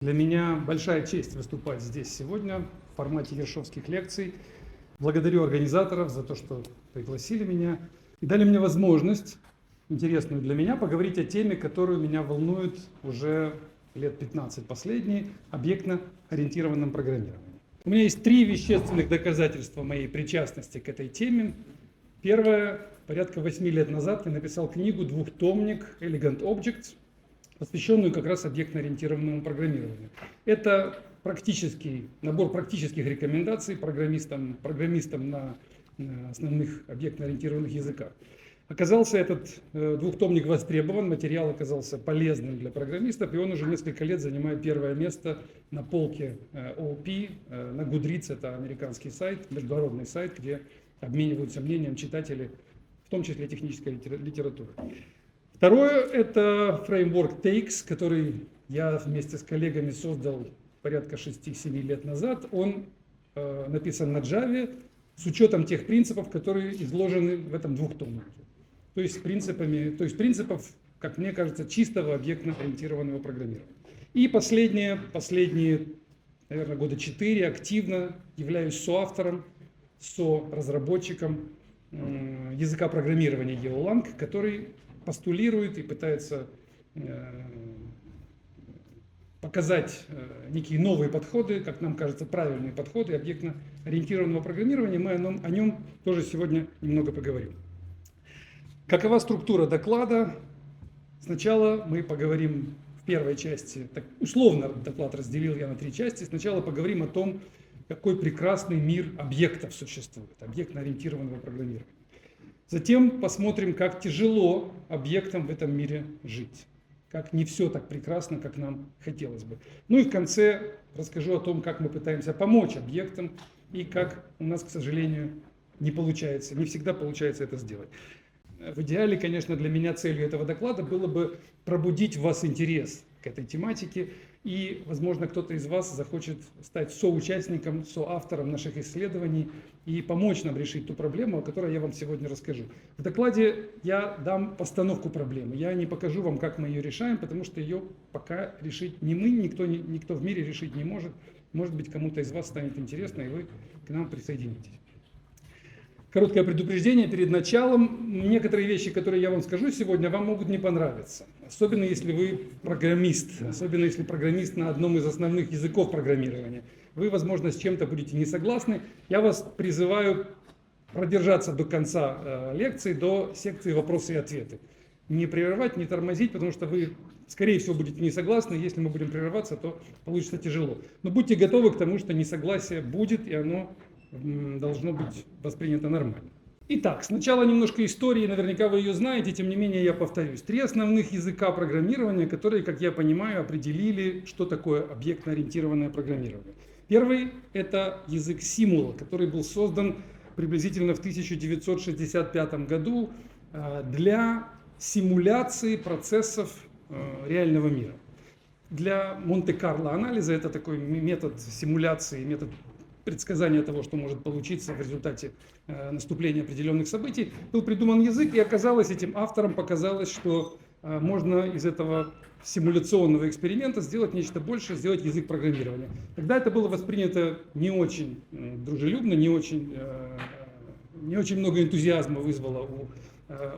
Для меня большая честь выступать здесь сегодня в формате ершовских лекций. Благодарю организаторов за то, что пригласили меня и дали мне возможность, интересную для меня, поговорить о теме, которая меня волнует уже лет 15 последние, объектно-ориентированном программировании. У меня есть 3 вещественных доказательства моей причастности к этой теме. Первое. Порядка 8 лет назад я написал книгу, двухтомник «Elegant Objects», посвященную как раз объектно-ориентированному программированию. Это набор практических рекомендаций программистам на основных объектно-ориентированных языках. Оказался этот двухтомник востребован, материал оказался полезным для программистов, и он уже несколько лет занимает первое место на полке OOP, на Goodreads, это американский сайт, международный сайт, где обмениваются мнением читатели, в том числе технической литературы. Второе – это фреймворк Takes, который я вместе с коллегами создал порядка 6-7 лет назад. Он написан на Java с учетом тех принципов, которые изложены в этом двухтомнике. То есть принципов, как мне кажется, чистого объектно-ориентированного программирования. И последние, наверное, года 4 активно являюсь соавтором, разработчиком языка программирования EOLang, который постулирует и пытается показать некие новые подходы, как нам кажется, правильные подходы объектно-ориентированного программирования. Мы о нем тоже сегодня немного поговорим. Какова структура доклада? Сначала мы поговорим в первой части, так условно доклад разделил я на 3 части. Сначала поговорим о том, какой прекрасный мир объектов существует, объектно-ориентированного программирования. Затем посмотрим, как тяжело объектам в этом мире жить, как не все так прекрасно, как нам хотелось бы. Ну и в конце расскажу о том, как мы пытаемся помочь объектам и как у нас, к сожалению, не всегда получается это сделать. В идеале, конечно, для меня целью этого доклада было бы пробудить в вас интерес к этой тематике, и, возможно, кто-то из вас захочет стать соучастником, соавтором наших исследований и помочь нам решить ту проблему, о которой я вам сегодня расскажу. В докладе я дам постановку проблемы. Я не покажу вам, как мы ее решаем, потому что ее пока решить не мы, никто в мире решить не может. Может быть, кому-то из вас станет интересно, и вы к нам присоединитесь. Короткое предупреждение перед началом. Некоторые вещи, которые я вам скажу сегодня, вам могут не понравиться. Особенно если вы программист, особенно если программист на одном из основных языков программирования. Вы, возможно, с чем-то будете не согласны. Я вас призываю продержаться до конца лекции, до секции «Вопросы и ответы». Не прерывать, не тормозить, потому что вы, скорее всего, будете не согласны. Если мы будем прерываться, то получится тяжело. Но будьте готовы к тому, что несогласие будет, и оно должно быть воспринято нормально. Итак, сначала немножко истории, наверняка вы ее знаете, тем не менее я повторюсь. 3 основных языка программирования, которые, как я понимаю, определили, что такое объектно-ориентированное программирование. Первый – это язык Simula, который был создан приблизительно в 1965 году для симуляции процессов реального мира. Для Монте-Карло анализа, это такой метод симуляции, метод предсказания того, что может получиться в результате наступления определенных событий, был придуман язык, и этим авторам показалось, что можно из этого симуляционного эксперимента сделать нечто большее, сделать язык программирования. Тогда это было воспринято не очень дружелюбно, не очень много энтузиазма вызвало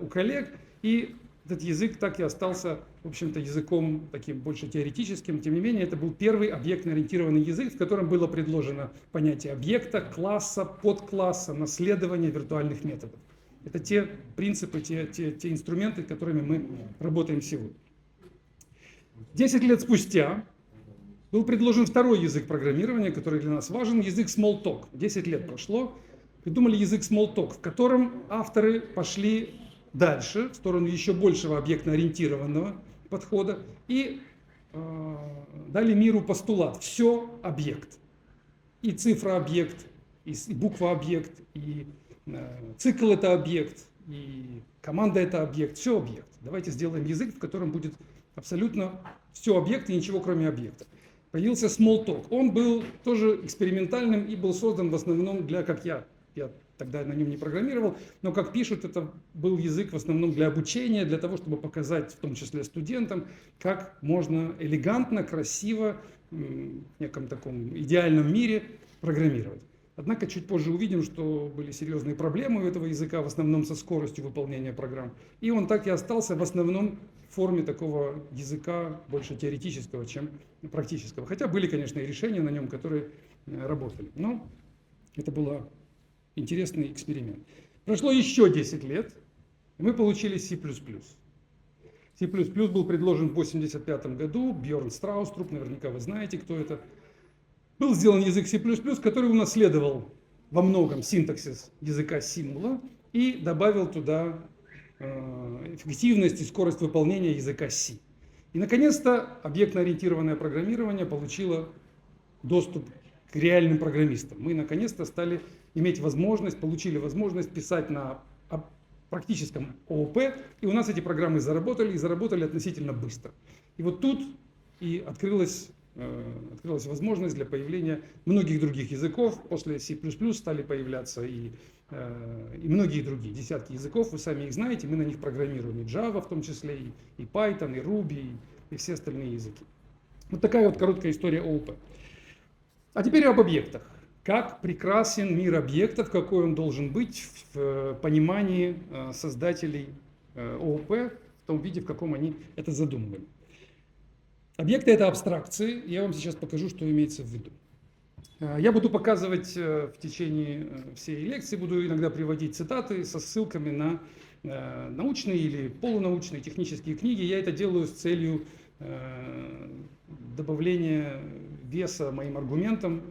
у коллег, и этот язык так и остался, в общем-то, языком таким больше теоретическим. Тем не менее, это был первый объектно-ориентированный язык, в котором было предложено понятие объекта, класса, подкласса, наследования виртуальных методов. Это те принципы, те инструменты, которыми мы работаем сегодня. 10 лет спустя был предложен второй язык программирования, который для нас важен, язык Smalltalk. 10 лет прошло, придумали язык Smalltalk, в котором авторы пошли дальше, в сторону еще большего объектно-ориентированного подхода, и дали миру постулат: все объект. И цифра объект, и буква объект, и цикл это объект, и команда это объект, все объект. Давайте сделаем язык, в котором будет абсолютно все объект и ничего кроме объекта. Появился Smalltalk. Он был тоже экспериментальным и был создан в основном для, как я тогда на нем не программировал, но, как пишут, это был язык в основном для обучения, для того, чтобы показать, в том числе студентам, как можно элегантно, красиво в неком таком идеальном мире программировать. Однако чуть позже увидим, что были серьезные проблемы у этого языка, в основном со скоростью выполнения программ. И он так и остался в основном в форме такого языка, больше теоретического, чем практического. Хотя были, конечно, и решения на нем, которые работали. Но это был интересный эксперимент. Прошло еще 10 лет, и мы получили C++. C++ был предложен в 1985 году, Бьорн Страуструп, наверняка вы знаете, кто это. Был сделан язык C++, который унаследовал во многом синтаксис языка Симула и добавил туда эффективность и скорость выполнения языка C. И, наконец-то, объектно-ориентированное программирование получило доступ к реальным программистам. Мы, наконец-то, стали иметь возможность, получили возможность писать на практическом ООП, и у нас эти программы заработали, и заработали относительно быстро. И вот тут и открылась возможность для появления многих других языков. После C++ стали появляться и многие другие, десятки языков, вы сами их знаете, мы на них программируем, и Java в том числе, и Python, и Ruby, и все остальные языки. Вот такая вот короткая история ООП. А теперь об объектах. Как прекрасен мир объектов, какой он должен быть в понимании создателей ООП, в том виде, в каком они это задумывали. Объекты – это абстракции. Я вам сейчас покажу, что имеется в виду. Я буду показывать в течение всей лекции, буду иногда приводить цитаты со ссылками на научные или полунаучные технические книги. Я это делаю с целью добавления веса моим аргументам,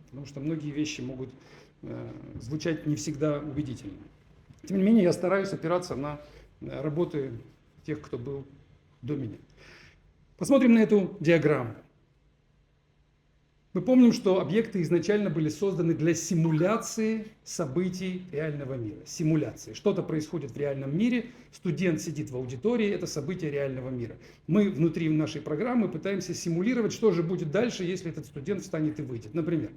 потому что многие вещи могут звучать не всегда убедительно. Тем не менее, я стараюсь опираться на работы тех, кто был до меня. Посмотрим на эту диаграмму. Мы помним, что объекты изначально были созданы для симуляции событий реального мира. Симуляции. Что-то происходит в реальном мире, студент сидит в аудитории, это событие реального мира. Мы внутри нашей программы пытаемся симулировать, что же будет дальше, если этот студент встанет и выйдет. Например,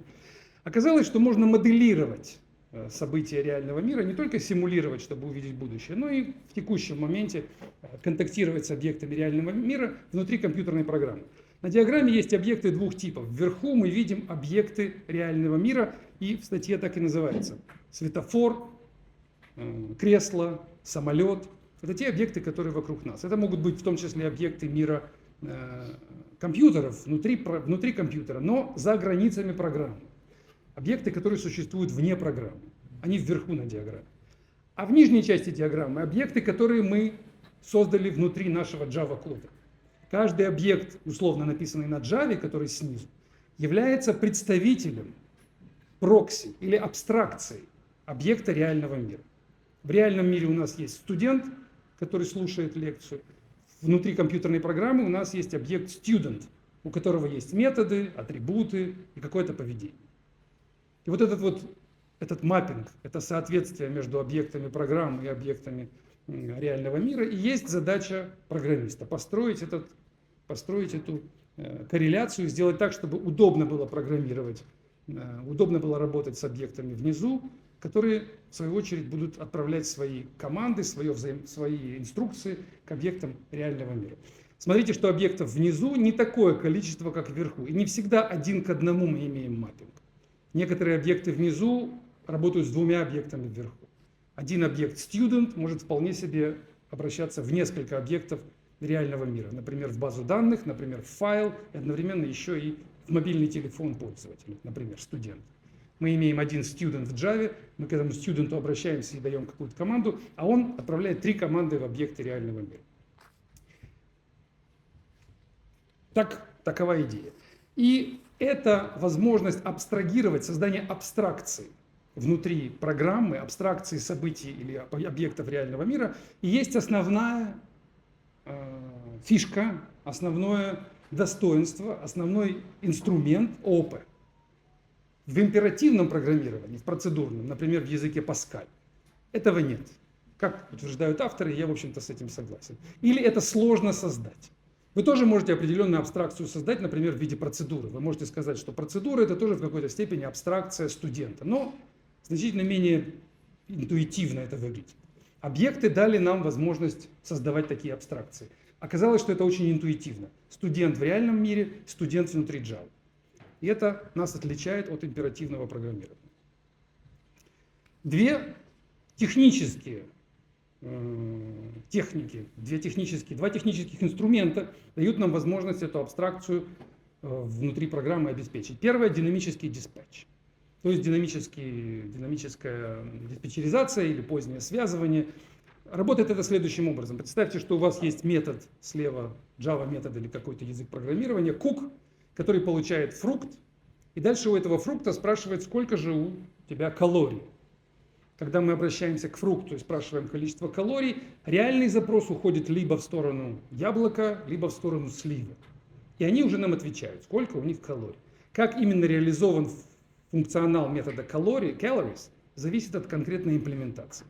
оказалось, что можно моделировать события реального мира, не только симулировать, чтобы увидеть будущее, но и в текущем моменте контактировать с объектами реального мира внутри компьютерной программы. На диаграмме есть объекты двух типов. Вверху мы видим объекты реального мира, и в статье так и называется. Светофор, кресло, самолет. Это те объекты, которые вокруг нас. Это могут быть в том числе объекты мира компьютеров, внутри компьютера, но за границами программы. Объекты, которые существуют вне программы. Они вверху на диаграмме. А в нижней части диаграммы объекты, которые мы создали внутри нашего Java-кода. Каждый объект, условно написанный на Java, который снизу, является представителем прокси или абстракцией объекта реального мира. В реальном мире у нас есть студент, который слушает лекцию. Внутри компьютерной программы у нас есть объект student, у которого есть методы, атрибуты и какое-то поведение. И вот этот маппинг, это соответствие между объектами программы и объектами реального мира, и есть задача программиста построить эту корреляцию, сделать так, чтобы удобно было программировать, удобно было работать с объектами внизу, которые, в свою очередь, будут отправлять свои команды, свои инструкции к объектам реального мира. Смотрите, что объектов внизу не такое количество, как вверху. И не всегда один к одному мы имеем маппинг. Некоторые объекты внизу работают с двумя объектами вверху. Один объект student может вполне себе обращаться в несколько объектов реального мира. Например, в базу данных, например, в файл, и одновременно еще и в мобильный телефон пользователя, например, студент. Мы имеем один student в Java, мы к этому студенту обращаемся и даем какую-то команду, а он отправляет 3 команды в объекты реального мира. Такова идея. И это возможность абстрагировать, создание абстракции внутри программы, абстракции событий или объектов реального мира, и есть основная фишка, основное достоинство, основной инструмент ООП. В императивном программировании, в процедурном, например, в языке Pascal, этого нет. Как утверждают авторы, я, в общем-то, с этим согласен. Или это сложно создать. Вы тоже можете определенную абстракцию создать, например, в виде процедуры. Вы можете сказать, что процедура – это тоже в какой-то степени абстракция студента, но значительно менее интуитивно это выглядит. Объекты дали нам возможность создавать такие абстракции. Оказалось, что это очень интуитивно. Студент в реальном мире, студент внутри Java. И это нас отличает от императивного программирования. Две технические техники, два технических инструмента дают нам возможность эту абстракцию внутри программы обеспечить. Первое – динамический диспатч. То есть динамическая диспетчеризация или позднее связывание. Работает это следующим образом. Представьте, что у вас есть метод слева, Java метод или какой-то язык программирования, cook, который получает фрукт, и дальше у этого фрукта спрашивает, сколько же у тебя калорий. Когда мы обращаемся к фрукту и спрашиваем количество калорий, реальный запрос уходит либо в сторону яблока, либо в сторону сливы. И они уже нам отвечают, сколько у них калорий. Как именно реализован функционал метода calories, зависит от конкретной имплементации.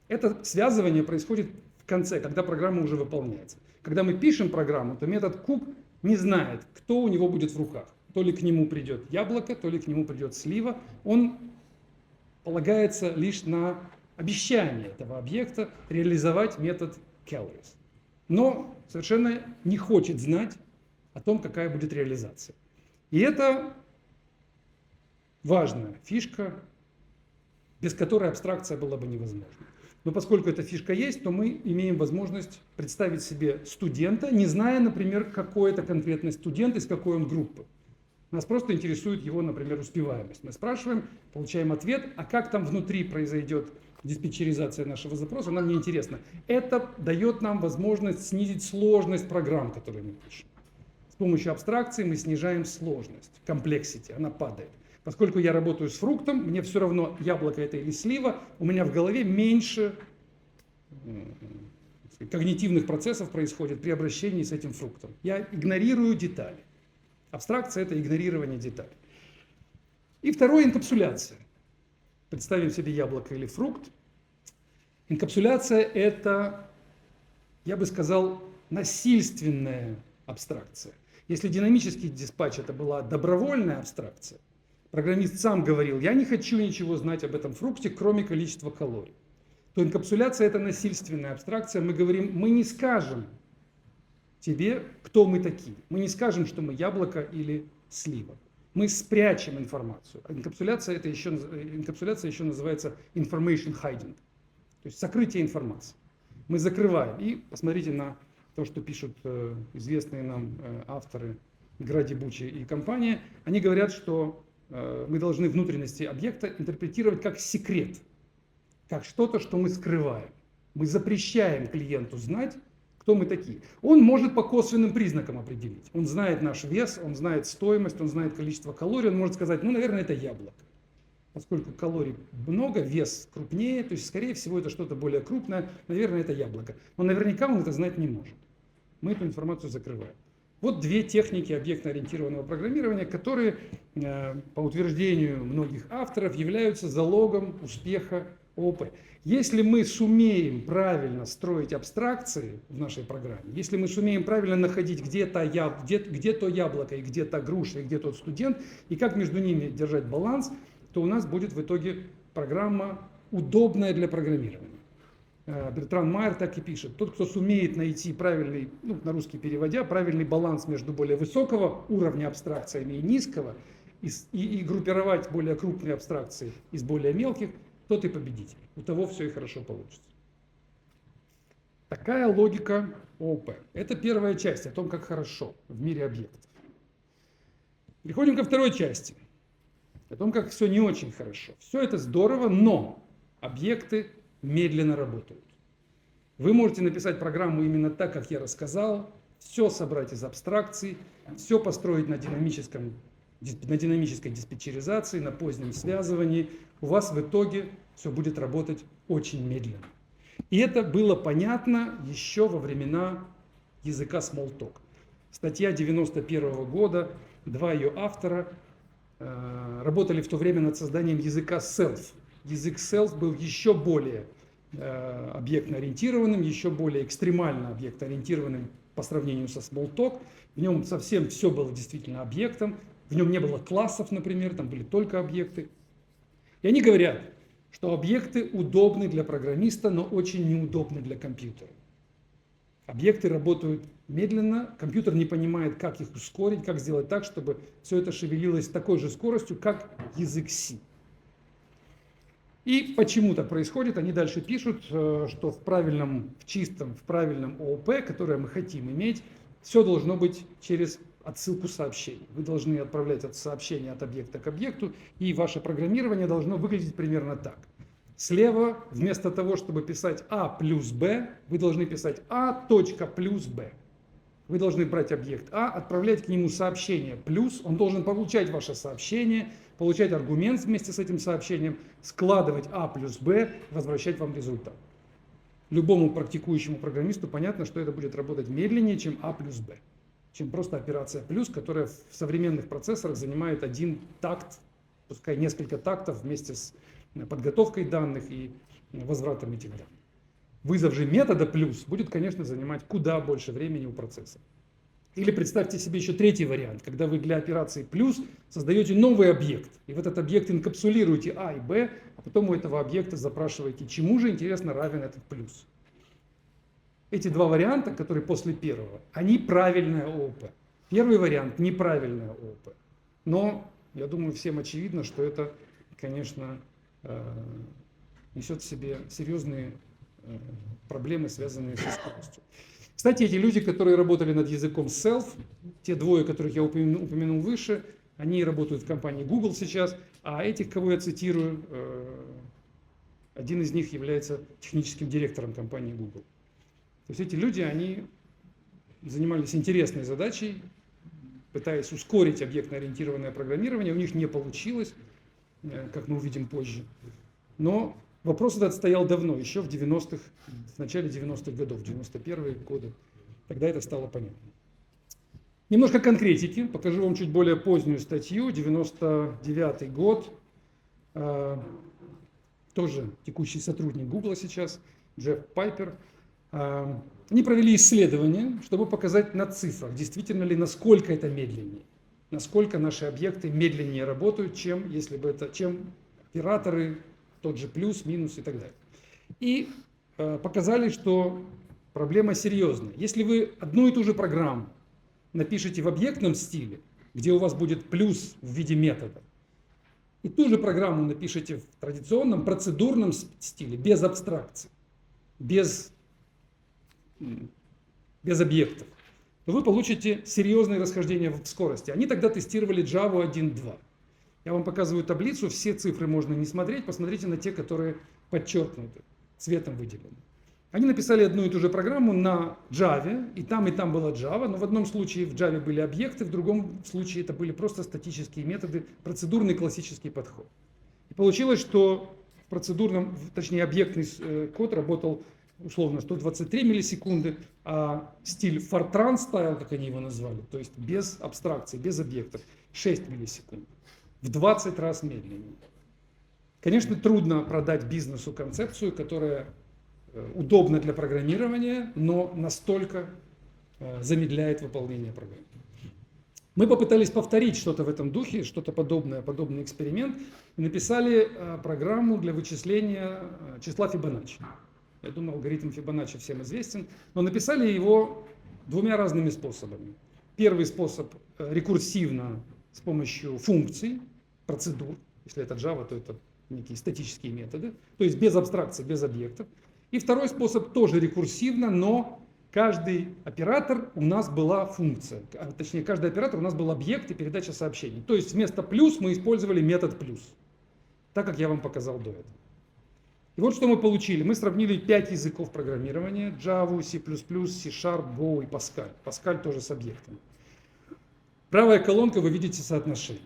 Это связывание происходит в конце, когда программа уже выполняется. Когда мы пишем программу, то метод cook не знает, кто у него будет в руках. То ли к нему придет яблоко, то ли к нему придет слива. Он полагается лишь на обещание этого объекта реализовать метод calories. Но совершенно не хочет знать о том, какая будет реализация. И это важная фишка, без которой абстракция была бы невозможна. Но поскольку эта фишка есть, то мы имеем возможность представить себе студента, не зная, например, какой это конкретный студент, из какой он группы. Нас просто интересует его, например, успеваемость. Мы спрашиваем, получаем ответ, а как там внутри произойдет диспетчеризация нашего запроса, нам не интересно. Это дает нам возможность снизить сложность программ, которые мы пишем. С помощью абстракции мы снижаем сложность, complexity, она падает. Поскольку я работаю с фруктом, мне все равно, яблоко это или слива, у меня в голове меньше когнитивных процессов происходит при обращении с этим фруктом. Я игнорирую детали. Абстракция – это игнорирование деталей. И второе – инкапсуляция. Представим себе яблоко или фрукт. Инкапсуляция – это, я бы сказал, насильственная абстракция. Если динамический диспатч – это была добровольная абстракция, программист сам говорил, я не хочу ничего знать об этом фрукте, кроме количества калорий, то инкапсуляция – это насильственная абстракция. Мы говорим, мы не скажем тебе, кто мы такие. Мы не скажем, что мы яблоко или слива. Мы спрячем информацию. Инкапсуляция еще называется information hiding, то есть сокрытие информации. Мы закрываем. И посмотрите на то, что пишут известные нам авторы Гради Бучи и компания. Они говорят, что мы должны внутренности объекта интерпретировать как секрет, как что-то, что мы скрываем. Мы запрещаем клиенту знать, кто мы такие. Он может по косвенным признакам определить. Он знает наш вес, он знает стоимость, он знает количество калорий. Он может сказать, ну, наверное, это яблоко. Поскольку калорий много, вес крупнее, то есть, скорее всего, это что-то более крупное, наверное, это яблоко. Но наверняка он это знать не может. Мы эту информацию закрываем. Вот две техники объектно-ориентированного программирования, которые, по утверждению многих авторов, являются залогом успеха ООП. Если мы сумеем правильно строить абстракции в нашей программе, если мы сумеем правильно находить, где то яблоко, и где та груша, и где тот студент, и как между ними держать баланс, то у нас будет в итоге программа удобная для программирования. Бертран Майер так и пишет. Тот, кто сумеет найти правильный, на русский переводя, правильный баланс между более высокого уровня абстракциями и низкого, и группировать более крупные абстракции из более мелких, тот и победитель. У того все и хорошо получится. Такая логика ООП. Это первая часть о том, как хорошо в мире объектов. Переходим ко второй части. О том, как все не очень хорошо. Все это здорово, но объекты медленно работают. Вы можете написать программу именно так, как я рассказал, все собрать из абстракций, все построить на динамической диспетчеризации, на позднем связывании. У вас в итоге все будет работать очень медленно. И это было понятно еще во времена языка Smalltalk. Статья 91 года, два ее автора работали в то время над созданием языка Self. Язык Self был еще более объектно-ориентированным, еще более экстремально объектно-ориентированным по сравнению со Smalltalk. В нем совсем все было действительно объектом. В нем не было классов, например, там были только объекты. И они говорят, что объекты удобны для программиста, но очень неудобны для компьютера. Объекты работают медленно, компьютер не понимает, как их ускорить, как сделать так, чтобы все это шевелилось с такой же скоростью, как язык C. И почему так происходит, они дальше пишут, что в правильном ООП, которое мы хотим иметь, все должно быть через отсылку сообщений. Вы должны отправлять это сообщение от объекта к объекту, и ваше программирование должно выглядеть примерно так. Слева, вместо того, чтобы писать А плюс Б, вы должны писать А точка плюс Б. Вы должны брать объект А, отправлять к нему сообщение плюс, он должен получать ваше сообщение, получать аргумент вместе с этим сообщением, складывать А плюс Б, возвращать вам результат. Любому практикующему программисту понятно, что это будет работать медленнее, чем А плюс Б, чем просто операция плюс, которая в современных процессорах занимает один такт, пускай несколько тактов вместе с подготовкой данных и возвратом этих данных. Вызов же метода плюс будет, конечно, занимать куда больше времени у процессора. Или представьте себе еще третий вариант, когда вы для операции плюс создаете новый объект, и в этот объект инкапсулируете А и Б, а потом у этого объекта запрашиваете, чему же, интересно, равен этот плюс. Эти два варианта, которые после первого, они правильное ООП. Первый вариант неправильное ООП. Но, я думаю, всем очевидно, что это, конечно, несет в себе серьезные проблемы, связанные со скоростью. Кстати, эти люди, которые работали над языком Self, те двое, которых я упомянул выше, они работают в компании Google сейчас, а этих, кого я цитирую, один из них является техническим директором компании Google. То есть эти люди, они занимались интересной задачей, пытаясь ускорить объектно-ориентированное программирование, у них не получилось, как мы увидим позже. Но вопрос этот стоял давно, еще в 90-х, в начале 90-х годов, 91-е годы. Тогда это стало понятно. Немножко конкретики. Покажу вам чуть более позднюю статью, 99-й год. Тоже текущий сотрудник Google сейчас, Джефф Пайпер. Они провели исследование, чтобы показать на цифрах, действительно ли, насколько это медленнее. Насколько наши объекты медленнее работают, чем операторы, тот же плюс, минус и так далее. И показали, что проблема серьезная. Если вы одну и ту же программу напишите в объектном стиле, где у вас будет плюс в виде метода, и ту же программу напишите в традиционном процедурном стиле, без абстракций, без объектов, то вы получите серьезные расхождения в скорости. Они тогда тестировали Java 1.2. Я вам показываю таблицу, все цифры можно не смотреть, посмотрите на те, которые подчеркнуты, цветом выделены. Они написали одну и ту же программу на Java, и там была Java, но в одном случае в Java были объекты, в другом случае это были просто статические методы, процедурный классический подход. И получилось, что в процедурном, точнее объектный код работал условно 123 миллисекунды, а стиль Fortran Style, как они его назвали, то есть без абстракций, без объектов, 6 миллисекунд. В 20 раз медленнее. Конечно, трудно продать бизнесу концепцию, которая удобна для программирования, но настолько замедляет выполнение программы. Мы попытались повторить что-то в этом духе, что-то подобное, подобный эксперимент, и написали программу для вычисления числа Фибоначчи. Я думаю, алгоритм Фибоначчи всем известен, но написали его двумя разными способами. Первый способ рекурсивно с помощью функций, процедур, если это Java, то это некие статические методы, то есть без абстракций, без объектов. И второй способ тоже рекурсивно, но каждый оператор у нас была функция, точнее каждый оператор у нас был объект и передача сообщений. То есть вместо плюс мы использовали метод плюс, так как я вам показал до этого. И вот что мы получили. Мы сравнили 5 языков программирования: Java, C++, C#, Go и Pascal. Pascal тоже с объектами. Правая колонка, вы видите соотношение.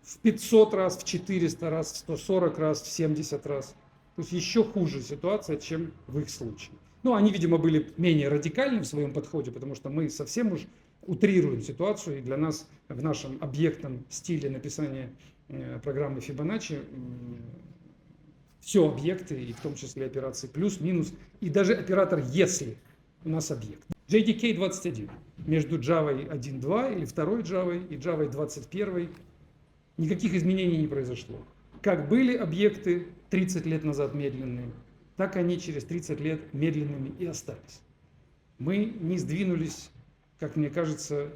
В 500 раз, в 400 раз, в 140 раз, в 70 раз. То есть еще хуже ситуация, чем в их случае. Ну, они, видимо, были менее радикальны в своем подходе, потому что мы совсем уж утрируем ситуацию, и для нас в нашем объектном стиле написания программы Фибоначчи все объекты, и в том числе операции плюс, минус, и даже оператор «если» у нас объект. JDK 21. Между Java 1.2 или второй Java и Java 21 никаких изменений не произошло. Как были объекты 30 лет назад медленные, так они через 30 лет медленными и остались. мы не сдвинулись, как мне кажется,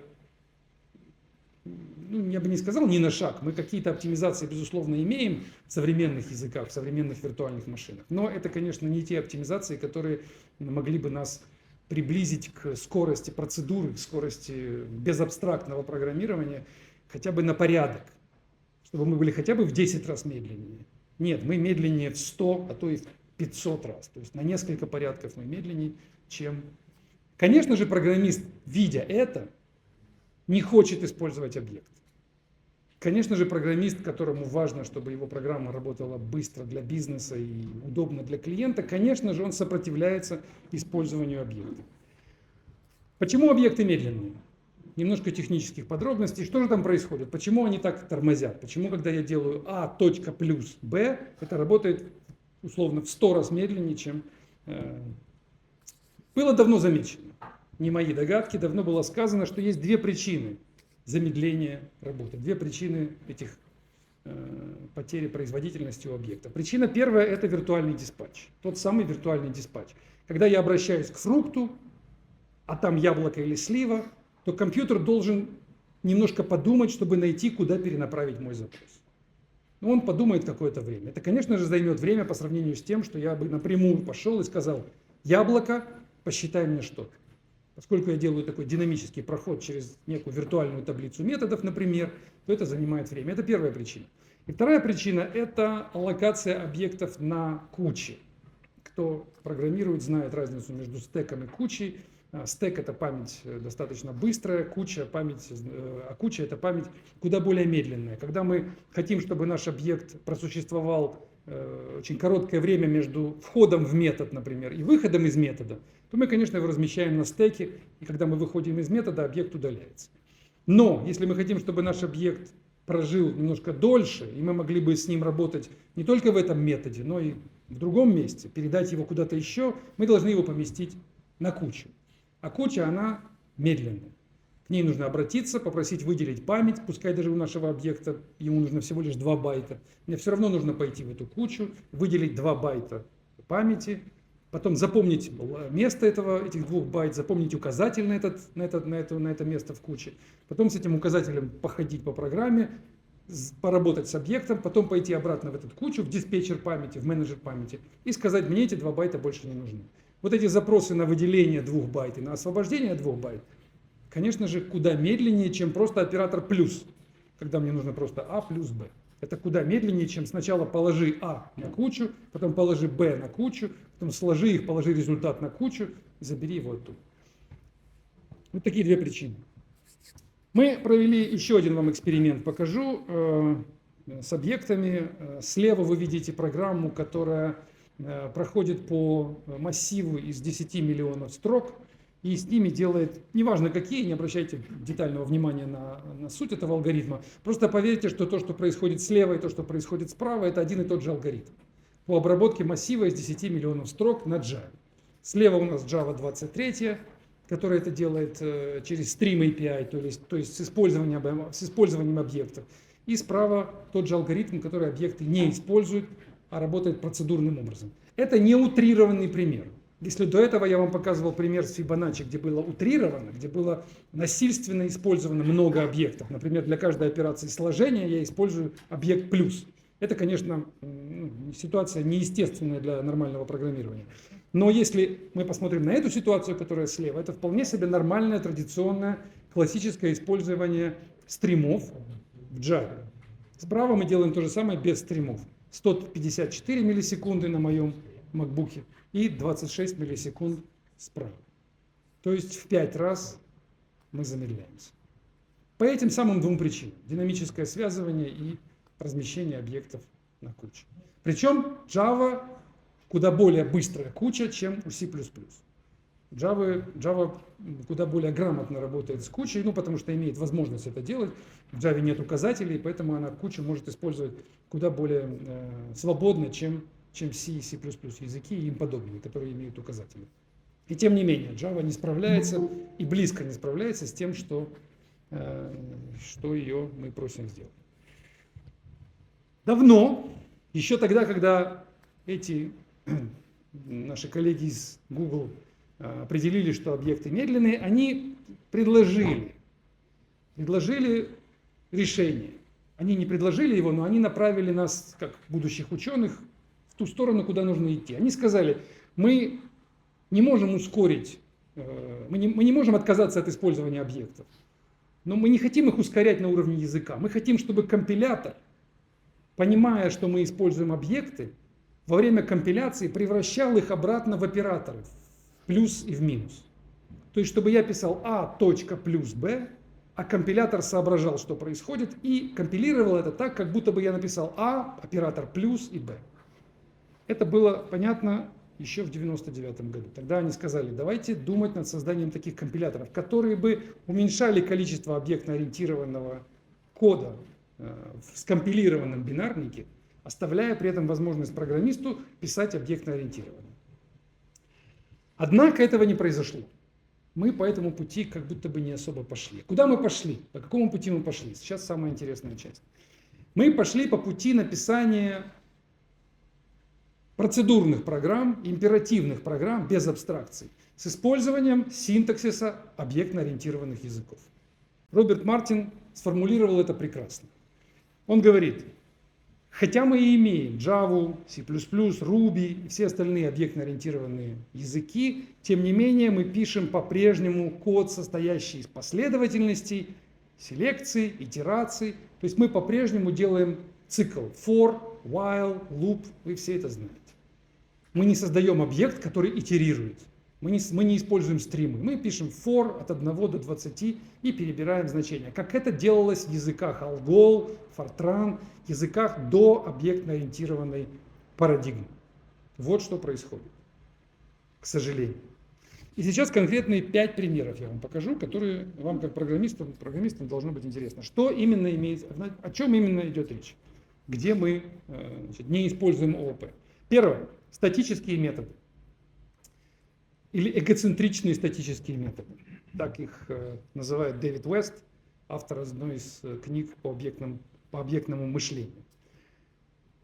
я бы не сказал ни на шаг. Мы какие-то оптимизации, безусловно, имеем в современных языках, в современных виртуальных машинах. Но это, конечно, не те оптимизации, которые могли бы нас приблизить к скорости процедуры, к скорости безабстрактного программирования хотя бы на порядок, чтобы мы были хотя бы в 10 раз медленнее. Нет, мы медленнее в 100, а то и в 500 раз. То есть на несколько порядков мы медленнее, чем... Конечно же, программист, видя это, не хочет использовать объект. Конечно же, программист, которому важно, чтобы его программа работала быстро для бизнеса и удобно для клиента, конечно же, он сопротивляется использованию объекта. Почему объекты медленные? Немножко технических подробностей. Что же там происходит? Почему они так тормозят? Почему, когда я делаю А точка плюс Б, это работает условно в 100 раз медленнее, чем было давно замечено? Не мои догадки, давно было сказано, что есть две причины замедления работы, две причины этих потери производительности у объекта. Причина первая – это виртуальный диспатч, тот самый виртуальный диспатч. Когда я обращаюсь к фрукту, а там яблоко или слива, то компьютер должен немножко подумать, чтобы найти, куда перенаправить мой запрос. Но он подумает какое-то время. Это, конечно же, займет время по сравнению с тем, что я бы напрямую пошел и сказал: яблоко, посчитай мне что-то. Поскольку я делаю такой динамический проход через некую виртуальную таблицу методов, например, то это занимает время. Это первая причина. И вторая причина – это аллокация объектов на кучи. Кто программирует, знает разницу между стеком и кучей. Стек – это память достаточно быстрая, а куча – это память куда более медленная. Когда мы хотим, чтобы наш объект просуществовал очень короткое время между входом в метод, например, и выходом из метода, то мы, конечно, его размещаем на стеке, и когда мы выходим из метода, объект удаляется. Но если мы хотим, чтобы наш объект прожил немножко дольше, и мы могли бы с ним работать не только в этом методе, но и в другом месте, передать его куда-то еще, мы должны его поместить на кучу. А куча, она медленная. К ней нужно обратиться, попросить выделить память, пускай даже у нашего объекта ему нужно всего лишь 2 байта. Мне все равно нужно пойти в эту кучу, выделить 2 байта памяти, потом запомнить место этих 2 байт, запомнить указатель на это место в куче, потом с этим указателем походить по программе, поработать с объектом, потом пойти обратно в эту кучу, в диспетчер памяти, в менеджер памяти и сказать: мне эти 2 байта больше не нужны. Вот эти запросы на выделение 2 байт и на освобождение 2 байт, конечно же, куда медленнее, чем просто оператор плюс, когда мне нужно просто А плюс Б. Это куда медленнее, чем сначала положи А на кучу, потом положи Б на кучу, потом сложи их, положи результат на кучу и забери его оттуда. Вот такие 2 причины. Мы провели еще один вам эксперимент, покажу с объектами. Слева вы видите программу, которая проходит по массиву из 10 миллионов строк и с ними делает, неважно какие, не обращайте детального внимания на суть этого алгоритма, просто поверьте, что то, что происходит слева и то, что происходит справа, это один и тот же алгоритм по обработке массива из 10 миллионов строк на Java. Слева у нас Java 23, которая это делает через Stream API, то есть с использованием объектов. И справа тот же алгоритм, который объекты не используют, а работает процедурным образом. Это не утрированный пример. Если до этого я вам показывал пример с Fibonacci, где было утрировано, где было насильственно использовано много объектов, например, для каждой операции сложения я использую объект плюс. Это, конечно, ситуация неестественная для нормального программирования. Но если мы посмотрим на эту ситуацию, которая слева, это вполне себе нормальное, традиционное, классическое использование стримов в Java. Справа мы делаем то же самое без стримов. 154 миллисекунды на моем MacBook и 26 миллисекунд справа. То есть в 5 раз мы замедляемся. По этим самым 2 причинам. Динамическое связывание и размещение объектов на куче. Причем Java куда более быстрая куча, чем у C++. Java куда более грамотно работает с кучей, потому что имеет возможность это делать. В Java нет указателей, поэтому она кучу может использовать куда более свободно, чем C и C++ языки и им подобные, которые имеют указатели. И тем не менее, Java не справляется и близко не справляется с тем, что ее мы просим сделать. Давно, еще тогда, когда эти наши коллеги из Google определили, что объекты медленные, они предложили решение. Они не предложили его, но они направили нас, как будущих ученых, в ту сторону, куда нужно идти. Они сказали, мы не можем ускорить, мы не можем отказаться от использования объектов, но мы не хотим их ускорять на уровне языка. Мы хотим, чтобы компилятор, понимая, что мы используем объекты, во время компиляции превращал их обратно в операторы, в плюс и в минус. То есть, чтобы я писал А точка плюс Б, а компилятор соображал, что происходит, и компилировал это так, как будто бы я написал А, оператор плюс и Б. Это было понятно еще в 1999 году. Тогда они сказали, давайте думать над созданием таких компиляторов, которые бы уменьшали количество объектно-ориентированного кода в скомпилированном бинарнике, оставляя при этом возможность программисту писать объектно-ориентированно. Однако этого не произошло. Мы по этому пути как будто бы не особо пошли. Куда мы пошли? По какому пути мы пошли? Сейчас самая интересная часть. Мы пошли по пути написания процедурных программ, императивных программ без абстракций, с использованием синтаксиса объектно-ориентированных языков. Роберт Мартин сформулировал это прекрасно. Он говорит, хотя мы и имеем Java, C++, Ruby и все остальные объектно-ориентированные языки, тем не менее мы пишем по-прежнему код, состоящий из последовательностей, селекций, итераций. То есть мы по-прежнему делаем цикл for, while, loop, вы все это знаете. Мы не создаем объект, который итерирует. Мы не используем стримы. Мы пишем for от 1 до 20 и перебираем значения. Как это делалось в языках Algol, Fortran, языках до объектно-ориентированной парадигмы. Вот что происходит, к сожалению. И сейчас конкретные 5 примеров я вам покажу, которые вам как программистам должно быть интересно. Что именно о чем именно идет речь? Где мы не используем ООП. Первое. Статические методы. Или эгоцентричные статические методы. Так их называет Дэвид Уэст, автор одной из книг по объектному мышлению.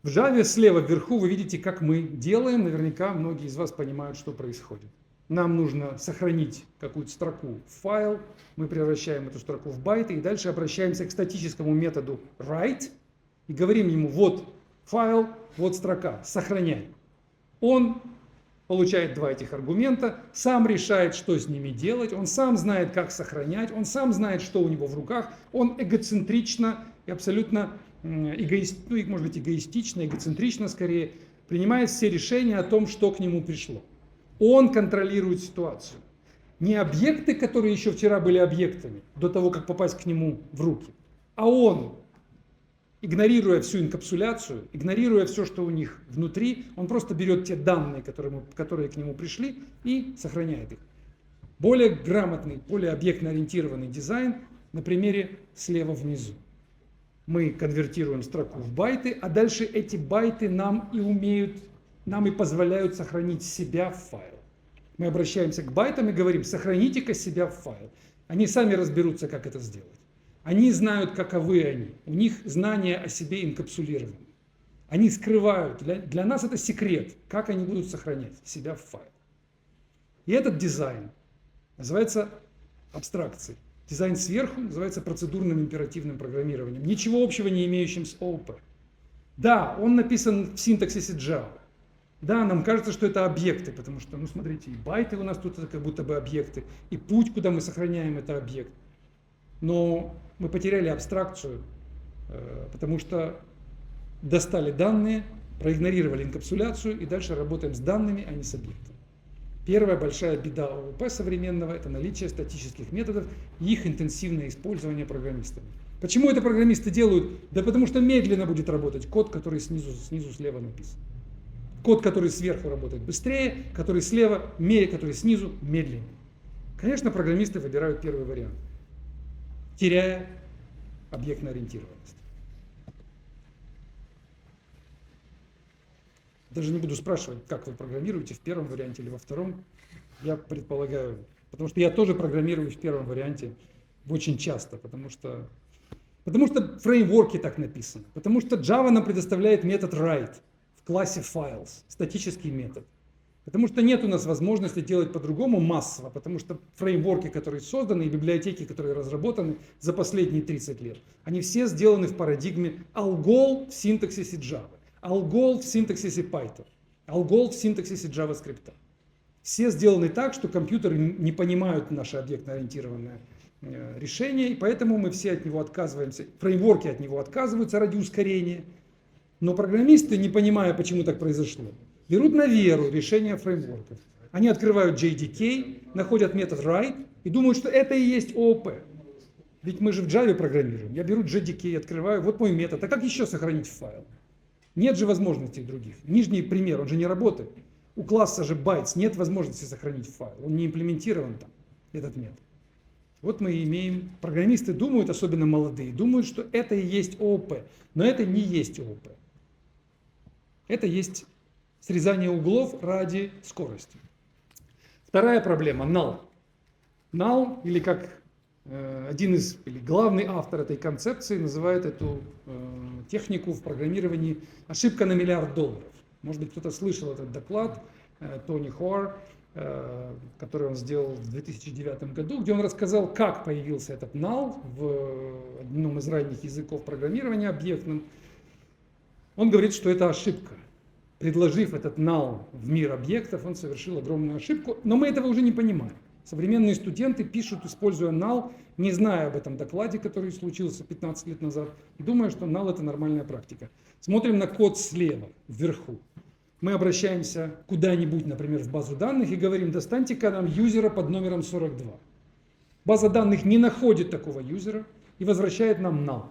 В Java слева вверху вы видите, как мы делаем. Наверняка многие из вас понимают, что происходит. Нам нужно сохранить какую-то строку в файл. Мы превращаем эту строку в байты. И дальше обращаемся к статическому методу write. И говорим ему, вот файл, вот строка, сохраняй. Он получает 2 этих аргумента, сам решает, что с ними делать, он сам знает, как сохранять, он сам знает, что у него в руках, он эгоцентрично и абсолютно эгоистично, эгоцентрично скорее, принимает все решения о том, что к нему пришло. Он контролирует ситуацию. Не объекты, которые еще вчера были объектами, до того, как попасть к нему в руки, а он, игнорируя всю инкапсуляцию, игнорируя все, что у них внутри, он просто берет те данные, которые к нему пришли, и сохраняет их. Более грамотный, более объектно-ориентированный дизайн на примере слева внизу. Мы конвертируем строку в байты, а дальше эти байты нам и позволяют сохранить себя в файл. Мы обращаемся к байтам и говорим, сохраните-ка себя в файл. Они сами разберутся, как это сделать. Они знают, каковы они. У них знания о себе инкапсулированы. Они скрывают. Для нас это секрет, как они будут сохранять себя в файл. И этот дизайн называется абстракцией. Дизайн сверху называется процедурным императивным программированием, ничего общего не имеющим с ООП. Да, он написан в синтаксисе Java. Да, нам кажется, что это объекты, потому что, смотрите, и байты у нас тут это как будто бы объекты, и путь, куда мы сохраняем, это объект. Но мы потеряли абстракцию, потому что достали данные, проигнорировали инкапсуляцию и дальше работаем с данными, а не с объектом. Первая большая беда ООП современного – это наличие статических методов и их интенсивное использование программистами. Почему это программисты делают? Да потому что медленно будет работать код, который снизу слева написан. Код, который сверху работает быстрее, который слева, который снизу медленнее. Конечно, программисты выбирают первый вариант, теряя объектно-ориентированность. Даже не буду спрашивать, как вы программируете, в первом варианте или во втором. Я предполагаю, потому что я тоже программирую в первом варианте очень часто, потому что фреймворки так написаны, потому что Java нам предоставляет метод write в классе files, статический метод. Потому что нет у нас возможности делать по-другому массово, потому что фреймворки, которые созданы, и библиотеки, которые разработаны за последние 30 лет, они все сделаны в парадигме Algol в синтаксисе Java, Algol в синтаксисе Python, Algol в синтаксисе JavaScript. Все сделаны так, что компьютеры не понимают наше объектно-ориентированное решение, и поэтому мы все от него отказываемся, фреймворки от него отказываются ради ускорения. Но программисты, не понимая, почему так произошло, берут на веру решения фреймворков. Они открывают JDK, находят метод write и думают, что это и есть ООП. Ведь мы же в Java программируем. Я беру JDK, открываю, вот мой метод. А как еще сохранить файл? Нет же возможностей других. Нижний пример, он же не работает. У класса же bytes нет возможности сохранить файл. Он не имплементирован там, этот метод. Вот мы имеем, программисты думают, особенно молодые, думают, что это и есть ООП. Но это не есть ООП. Это есть срезание углов ради скорости. Вторая проблема – null. Null, или как один из, или главный автор этой концепции называет эту технику в программировании ошибка на $1 миллиард. Может быть, кто-то слышал этот доклад Тони Хоар, который он сделал в 2009 году, где он рассказал, как появился этот null в одном из ранних языков программирования объектном. Он говорит, что это ошибка. Предложив этот null в мир объектов, он совершил огромную ошибку, но мы этого уже не понимаем. Современные студенты пишут, используя null, не зная об этом докладе, который случился 15 лет назад, и думая, что null это нормальная практика. Смотрим на код слева, вверху. Мы обращаемся куда-нибудь, например, в базу данных и говорим, достаньте-ка нам юзера под номером 42. База данных не находит такого юзера и возвращает нам null.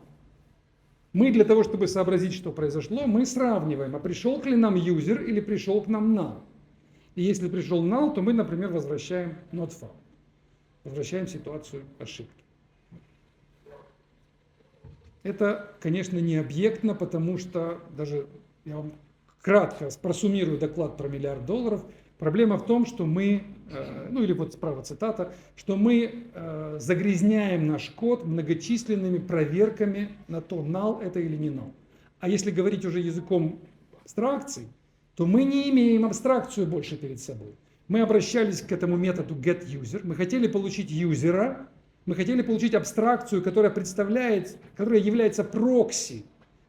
Мы для того, чтобы сообразить, что произошло, мы сравниваем, а пришел ли нам юзер или пришел к нам null. И если пришел null, то мы, например, возвращаем not found. Возвращаем ситуацию ошибки. Это, конечно, не объектно, потому что, даже я вам кратко просуммирую доклад про $1 миллиард. Проблема в том, что мы, ну или вот справа цитата, что мы загрязняем наш код многочисленными проверками на то, null это или не null. А если говорить уже языком абстракций, то мы не имеем абстракцию больше перед собой. Мы обращались к этому методу getUser, мы хотели получить юзера, мы хотели получить абстракцию, которая представляет, которая является прокси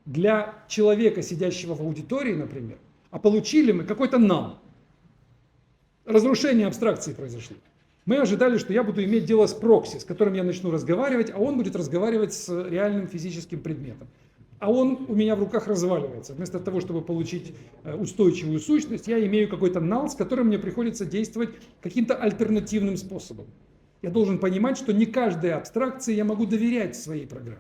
для человека, сидящего в аудитории, например, а получили мы какой-то null. Разрушение абстракции произошло. Мы ожидали, что я буду иметь дело с прокси, с которым я начну разговаривать, а он будет разговаривать с реальным физическим предметом. А он у меня в руках разваливается. Вместо того, чтобы получить устойчивую сущность, я имею какой-то null, с которым мне приходится действовать каким-то альтернативным способом. Я должен понимать, что не каждой абстракции я могу доверять в своей программе.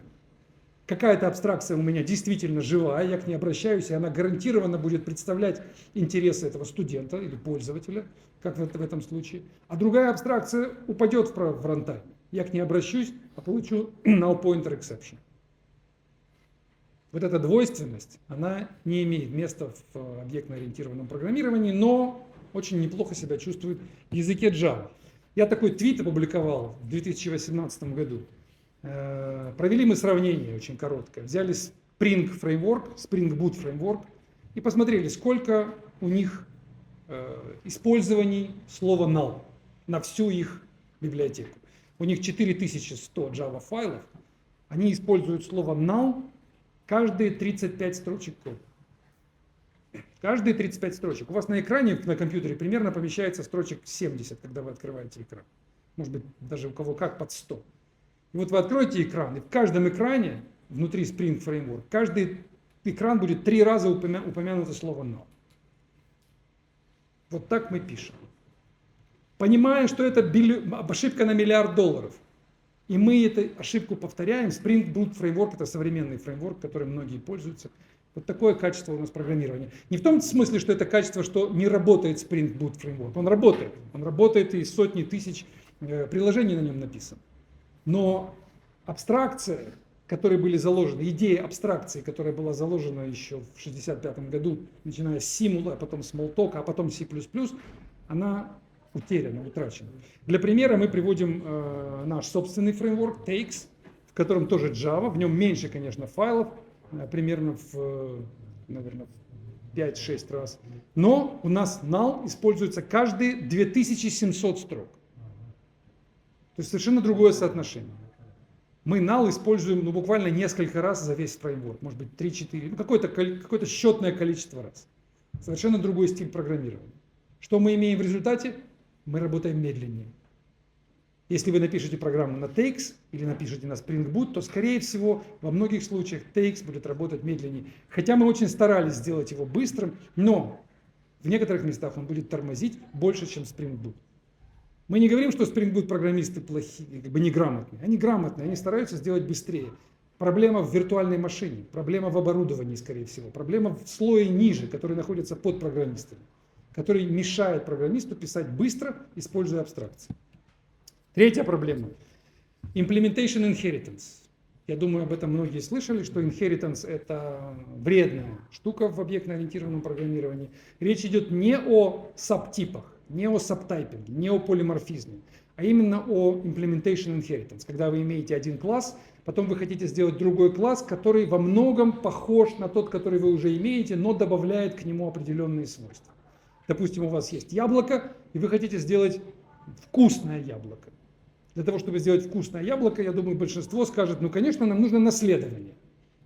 Какая-то абстракция у меня действительно живая, я к ней обращаюсь, и она гарантированно будет представлять интересы этого студента или пользователя, как в этом случае. А другая абстракция упадет в рантайме. Я к ней обращусь, а получу null pointer exception. Вот эта двойственность, она не имеет места в объектно-ориентированном программировании, но очень неплохо себя чувствует в языке Java. Я такой твит опубликовал в 2018 году. Провели мы сравнение очень короткое. Взяли Spring Framework, Spring Boot Framework и посмотрели, сколько у них использований слова null на всю их библиотеку. У них 4100 Java файлов. Они используют слово null каждые 35 строчек кода. Каждые 35 строчек. У вас на экране, на компьютере примерно помещается строчек 70, когда вы открываете экран. Может быть, даже у кого как под 100. И вот вы откроете экран, и в каждом экране, внутри Spring Framework, каждый экран будет 3 раза упомянуто слово null. Вот так мы пишем. Понимая, что это ошибка на $1 миллиард, и мы эту ошибку повторяем, Spring Boot Framework это современный фреймворк, которым многие пользуются. Вот такое качество у нас программирования. Не в том смысле, что это качество, что не работает Spring Boot Framework. Он работает. Он работает, и сотни тысяч приложений на нем написано. Но абстракция, которые были заложены, идея абстракции, которая была заложена еще в 1965 году, начиная с Simula, а потом Smalltalk, а потом C++, она утеряна, утрачена. Для примера мы приводим наш собственный фреймворк Takes, в котором тоже Java, в нем меньше, конечно, файлов, примерно наверное, в 5-6 раз. Но у нас null используется каждые 2700 строк. То есть совершенно другое соотношение. Мы null используем буквально несколько раз за весь фреймворк, может быть 3-4, какое-то счетное количество раз. Совершенно другой стиль программирования. Что мы имеем в результате? Мы работаем медленнее. Если вы напишете программу на TX или напишите на Spring Boot, то, скорее всего, во многих случаях TX будет работать медленнее. Хотя мы очень старались сделать его быстрым, но в некоторых местах он будет тормозить больше, чем Spring Boot. Мы не говорим, что Spring Boot программисты плохие, неграмотные. Они грамотные, они стараются сделать быстрее. Проблема в виртуальной машине, проблема в оборудовании, скорее всего, проблема в слое ниже, который находится под программистами, который мешает программисту писать быстро, используя абстракции. Третья проблема. Implementation inheritance. Я думаю, об этом многие слышали, что inheritance – это вредная штука в объектно-ориентированном программировании. Речь идет не о сабтипах, не о сабтайпинге, не о полиморфизме, а именно о implementation inheritance. Когда вы имеете один класс, потом вы хотите сделать другой класс, который во многом похож на тот, который вы уже имеете, но добавляет к нему определенные свойства. Допустим, у вас есть яблоко, и вы хотите сделать вкусное яблоко. Для того, чтобы сделать вкусное яблоко, я думаю, большинство скажет, ну, конечно, нам нужно наследование.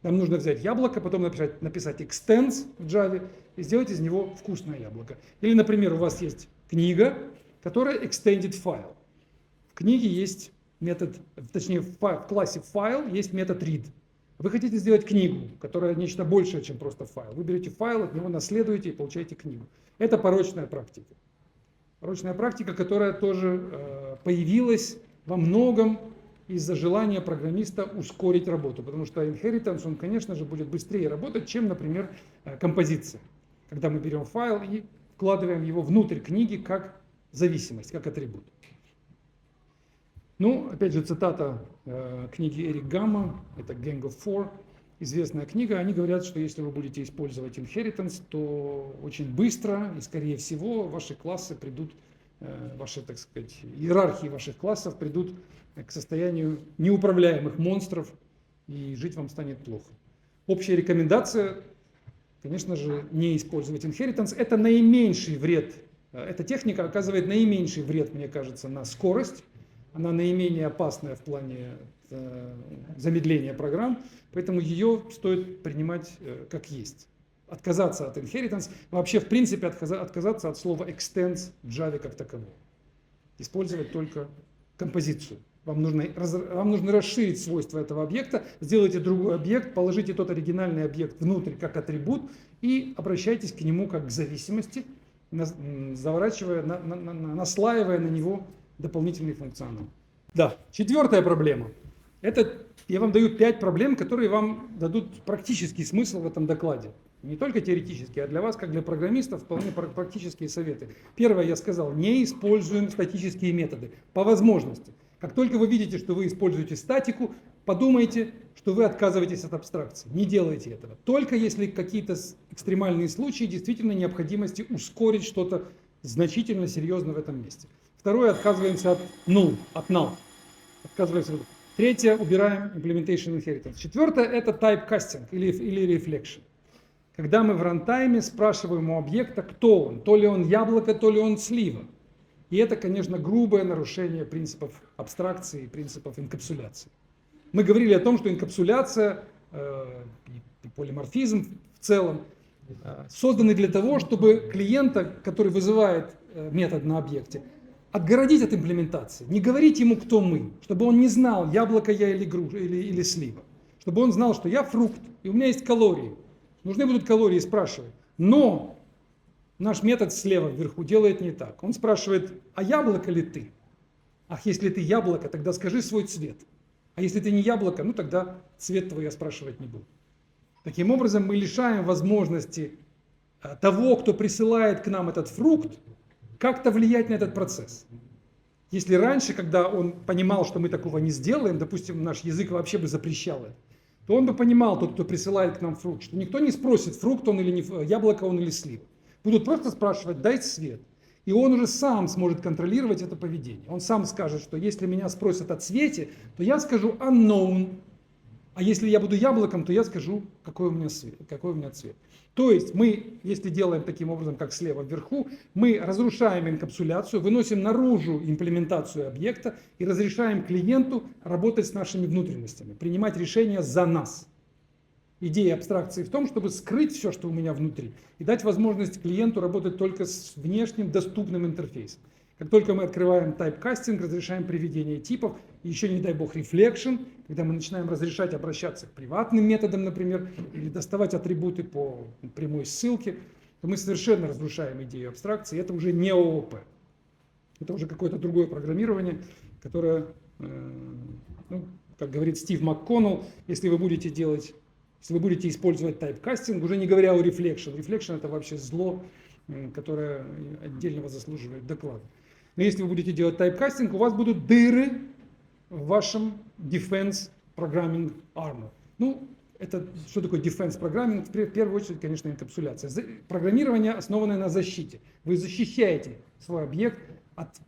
Нам нужно взять яблоко, потом написать extends в Java и сделать из него вкусное яблоко. Или, например, у вас есть книга, которая extended file. В книге есть метод, точнее, в классе file есть метод read. Вы хотите сделать книгу, которая нечто большее, чем просто файл. Вы берете файл, от него наследуете и получаете книгу. Это порочная практика. Порочная практика, которая тоже появилась во многом из-за желания программиста ускорить работу. Потому что inheritance, он, конечно же, будет быстрее работать, чем, например, композиция. Когда мы берем файл и вкладываем его внутрь книги как зависимость, как атрибут. Ну, опять же, цитата книги Эрик Гамма, это Gang of Four, известная книга. Они говорят, что если вы будете использовать inheritance, то очень быстро и, скорее всего, ваши классы придут, ваши, так сказать, иерархии ваших классов придут к состоянию неуправляемых монстров, и жить вам станет плохо. Общая рекомендация, конечно же, не использовать inheritance. Это наименьший вред. Эта техника оказывает наименьший вред, мне кажется, на скорость. Она наименее опасная в плане замедления программ, поэтому ее стоит принимать как есть. Отказаться от inheritance, вообще в принципе отказаться от слова extends в Java как такового. Использовать только композицию. Вам нужно расширить свойства этого объекта, сделайте другой объект, положите тот оригинальный объект внутрь как атрибут и обращайтесь к нему как к зависимости, заворачивая, наслаивая на него дополнительный функционал. Да, четвертая проблема. Это я вам даю 5 проблем, которые вам дадут практический смысл в этом докладе. Не только теоретические, а для вас, как для программистов, вполне практические советы. Первое, я сказал, не используем статические методы по возможности. Как только вы видите, что вы используете статику, подумайте, что вы отказываетесь от абстракции. Не делайте этого. Только если какие-то экстремальные случаи, действительно необходимости ускорить что-то значительно серьезно в этом месте. Второе, отказываемся от null, от null. Отказываемся. Третье, убираем implementation inheritance. Четвертое, это typecasting или reflection. Когда мы в рантайме спрашиваем у объекта, кто он, то ли он яблоко, то ли он слива. И это, конечно, грубое нарушение принципов абстракции и принципов инкапсуляции. Мы говорили о том, что инкапсуляция и полиморфизм в целом созданы для того, чтобы клиента, который вызывает метод на объекте, отгородить от имплементации, не говорить ему, кто мы, чтобы он не знал, яблоко я или слива, чтобы он знал, что я фрукт, и у меня есть калории. Нужны будут калории, спрашивать. Но наш метод слева вверху делает не так. Он спрашивает, а яблоко ли ты? Ах, если ты яблоко, тогда скажи свой цвет. А если ты не яблоко, ну тогда цвет твой я спрашивать не буду. Таким образом, мы лишаем возможности того, кто присылает к нам этот фрукт, как-то влиять на этот процесс. Если раньше, когда он понимал, что мы такого не сделаем, допустим, наш язык вообще бы запрещал это, то он бы понимал, тот, кто присылает к нам фрукт, что никто не спросит, фрукт он или не, яблоко он или слива. Будут просто спрашивать, дай цвет. И он уже сам сможет контролировать это поведение. Он сам скажет, что если меня спросят о цвете, то я скажу unknown. А если я буду яблоком, то я скажу, какой у меня цвет. То есть мы, если делаем таким образом, как слева вверху, мы разрушаем инкапсуляцию, выносим наружу имплементацию объекта и разрешаем клиенту работать с нашими внутренностями, принимать решения за нас. Идея абстракции в том, чтобы скрыть все, что у меня внутри, и дать возможность клиенту работать только с внешним доступным интерфейсом. Как только мы открываем тайпкастинг, разрешаем приведение типов, и еще не дай бог reflection, когда мы начинаем разрешать обращаться к приватным методам, например, или доставать атрибуты по прямой ссылке, то мы совершенно разрушаем идею абстракции. Это уже не ООП. Это уже какое-то другое программирование, которое, как говорит Стив МакКоннелл, если вы будете использовать тайпкастинг, уже не говоря о reflection. Reflection — это вообще зло, которое отдельного заслуживает доклада. Но если вы будете делать тайпкастинг, у вас будут дыры в вашем Defense Programming Armor. Это что такое Defense Programming? В первую очередь, конечно, инкапсуляция. Программирование, основанное на защите. Вы защищаете свой объект от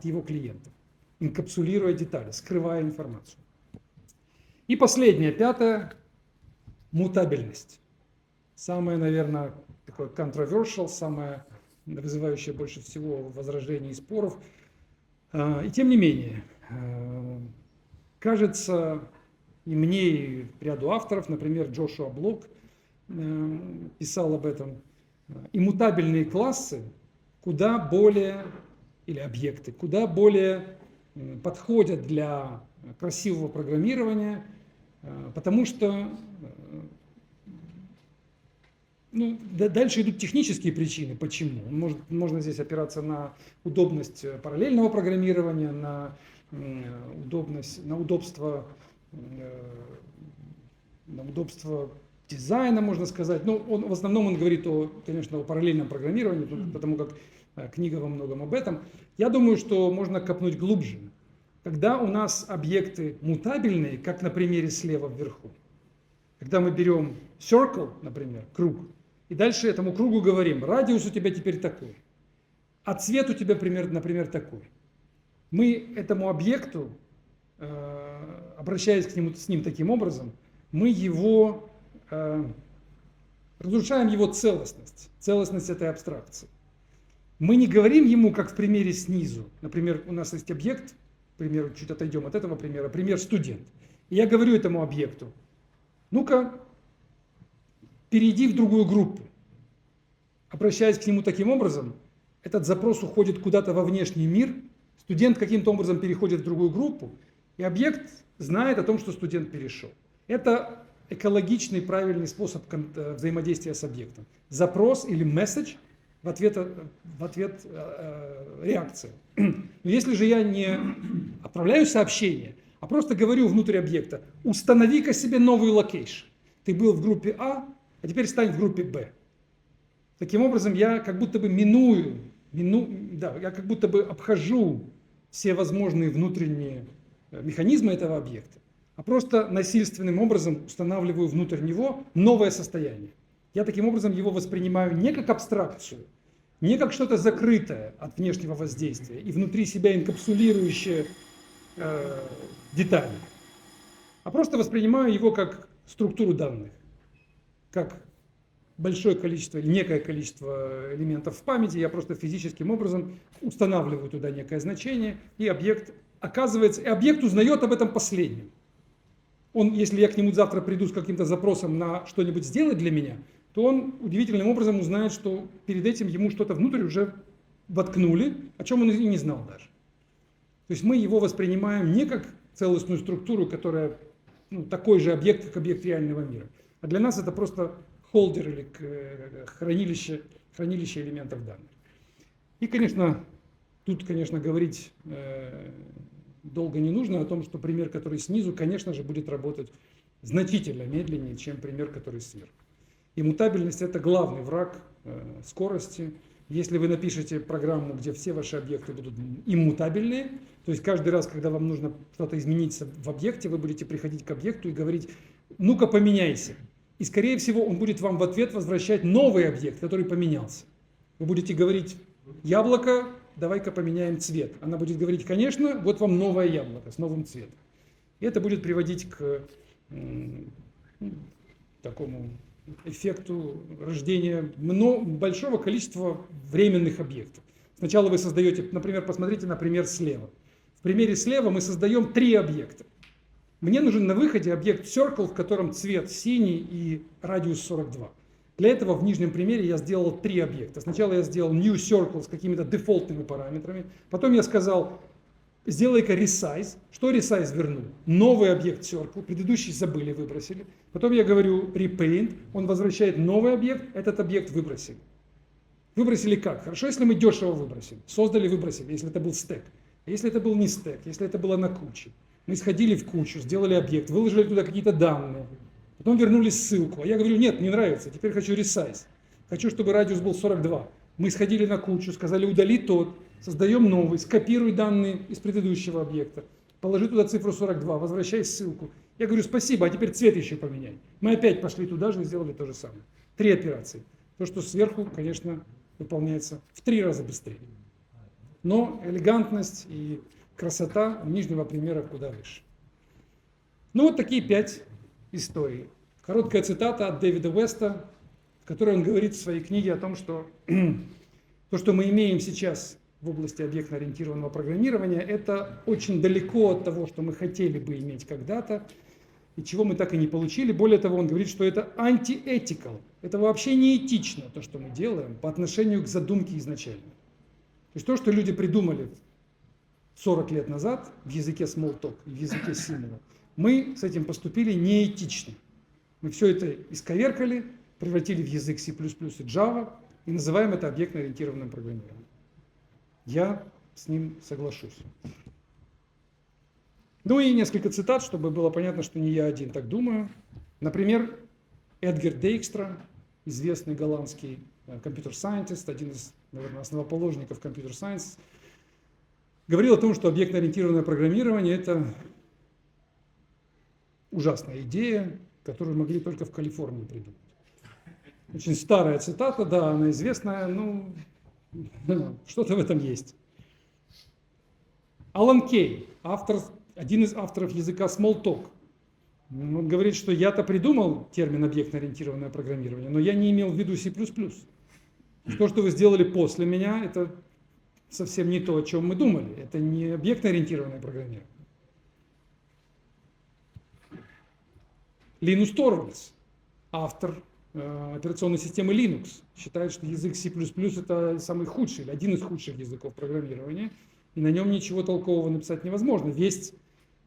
его клиентов, инкапсулируя детали, скрывая информацию. И последнее, пятое, мутабельность. Самое, наверное, такое controversial, самое вызывающее больше всего возражений и споров. И тем не менее, кажется, и мне, и ряду авторов, например, Джошуа Блок писал об этом, иммутабельные классы куда более, или объекты, куда более подходят для красивого программирования, потому что дальше идут технические причины, почему. Можно здесь опираться на удобность параллельного программирования, на удобство дизайна, можно сказать. В основном он говорит, конечно, о параллельном программировании, потому как книга во многом об этом. Я думаю, что можно копнуть глубже. Когда у нас объекты мутабельные, как на примере слева вверху, когда мы берем circle, например, круг, и дальше этому кругу говорим, радиус у тебя теперь такой, а цвет у тебя, например, такой. Мы этому объекту, обращаясь с ним таким образом, мы разрушаем его целостность этой абстракции. Мы не говорим ему, как в примере снизу. Например, у нас есть объект, к примеру, чуть отойдем от этого примера, пример студент. И я говорю этому объекту, ну-ка, перейди в другую группу. Обращаясь к нему таким образом, этот запрос уходит куда-то во внешний мир, студент каким-то образом переходит в другую группу, и объект знает о том, что студент перешел. Это экологичный, правильный способ взаимодействия с объектом. Запрос или message, в ответ реакция. Но если же я не отправляю сообщение, а просто говорю внутрь объекта, установи-ка себе новый локейшн. Ты был в группе А, а теперь стань в группе Б. Таким образом, я как будто бы я как будто бы обхожу все возможные внутренние механизмы этого объекта, а просто насильственным образом устанавливаю внутрь него новое состояние. Я таким образом его воспринимаю не как абстракцию, не как что-то закрытое от внешнего воздействия и внутри себя инкапсулирующее детали, а просто воспринимаю его как структуру данных, как большое количество или некое количество элементов в памяти, я просто физическим образом устанавливаю туда некое значение, и объект узнает об этом последним. Если я к нему завтра приду с каким-то запросом на что-нибудь сделать для меня, то он удивительным образом узнает, что перед этим ему что-то внутрь уже воткнули, о чем он и не знал даже. То есть мы его воспринимаем не как целостную структуру, которая такой же объект, как объект реального мира. А для нас это просто холдер или хранилище элементов данных. И, тут, говорить долго не нужно о том, что пример, который снизу, конечно же, будет работать значительно медленнее, чем пример, который сверху. Иммутабельность – это главный враг скорости. Если вы напишете программу, где все ваши объекты будут иммутабельные, то есть каждый раз, когда вам нужно что-то изменить в объекте, вы будете приходить к объекту и говорить, ну-ка поменяйся. И, скорее всего, он будет вам в ответ возвращать новый объект, который поменялся. Вы будете говорить, яблоко, давай-ка поменяем цвет. Она будет говорить, конечно, вот вам новое яблоко с новым цветом. И это будет приводить к такому эффекту рождения большого количества временных объектов. Сначала вы создаете, например, посмотрите на пример слева. В примере слева мы создаем 3 объекта. Мне нужен на выходе объект circle, в котором цвет синий и радиус 42. Для этого в нижнем примере я сделал 3 объекта. Сначала я сделал new circle с какими-то дефолтными параметрами. Потом я сказал, сделай-ка resize. Что resize вернул? Новый объект circle, предыдущий забыли, выбросили. Потом я говорю repaint, он возвращает новый объект, этот объект выбросили. Выбросили как? Хорошо, если мы дешево выбросили. Создали, выбросили, если это был стек. Если это был не стек, если это было на куче. Мы сходили в кучу, сделали объект, выложили туда какие-то данные. Потом вернули ссылку. А я говорю, нет, не нравится, теперь хочу resize. Хочу, чтобы радиус был 42. Мы сходили на кучу, сказали, удали тот. Создаем новый, скопируй данные из предыдущего объекта. Положи туда цифру 42, возвращай ссылку. Я говорю, спасибо, а теперь цвет еще поменяй. Мы опять пошли туда же и сделали то же самое. 3 операции. То, что сверху, конечно, выполняется в 3 раза быстрее. Но элегантность и красота у нижнего примера куда выше. Ну вот такие 5 историй. Короткая цитата от Дэвида Уэста, в которой он говорит в своей книге о том, что то, что мы имеем сейчас в области объектно-ориентированного программирования, это очень далеко от того, что мы хотели бы иметь когда-то, и чего мы так и не получили. Более того, он говорит, что это anti-ethical. Это вообще не этично, то, что мы делаем, по отношению к задумке изначально. То есть то, что люди придумали 40 лет назад в языке Smalltalk, в языке символа, мы с этим поступили неэтично. Мы все это исковеркали, превратили в язык C++ и Java и называем это объектно-ориентированным программированием. Я с ним соглашусь. Ну и несколько цитат, чтобы было понятно, что не я один так думаю. Например, Эдгар Дейкстра, известный голландский компьютер-сайентист, один из, наверное, основоположников компьютер-сайенс, говорил о том, что объектно-ориентированное программирование – это ужасная идея, которую могли только в Калифорнии придумать. Очень старая цитата, да, она известная, ну, что-то в этом есть. Алан Кей, один из авторов языка Smalltalk, он говорит, что я-то придумал термин объектно-ориентированное программирование, но я не имел в виду C++. То, что вы сделали после меня, это совсем не то, о чем мы думали. Это не объектно-ориентированное программирование. Линус Торвальдс, автор операционной системы Linux, считает, что язык C++ это самый худший, или один из худших языков программирования, и на нем ничего толкового написать невозможно. Все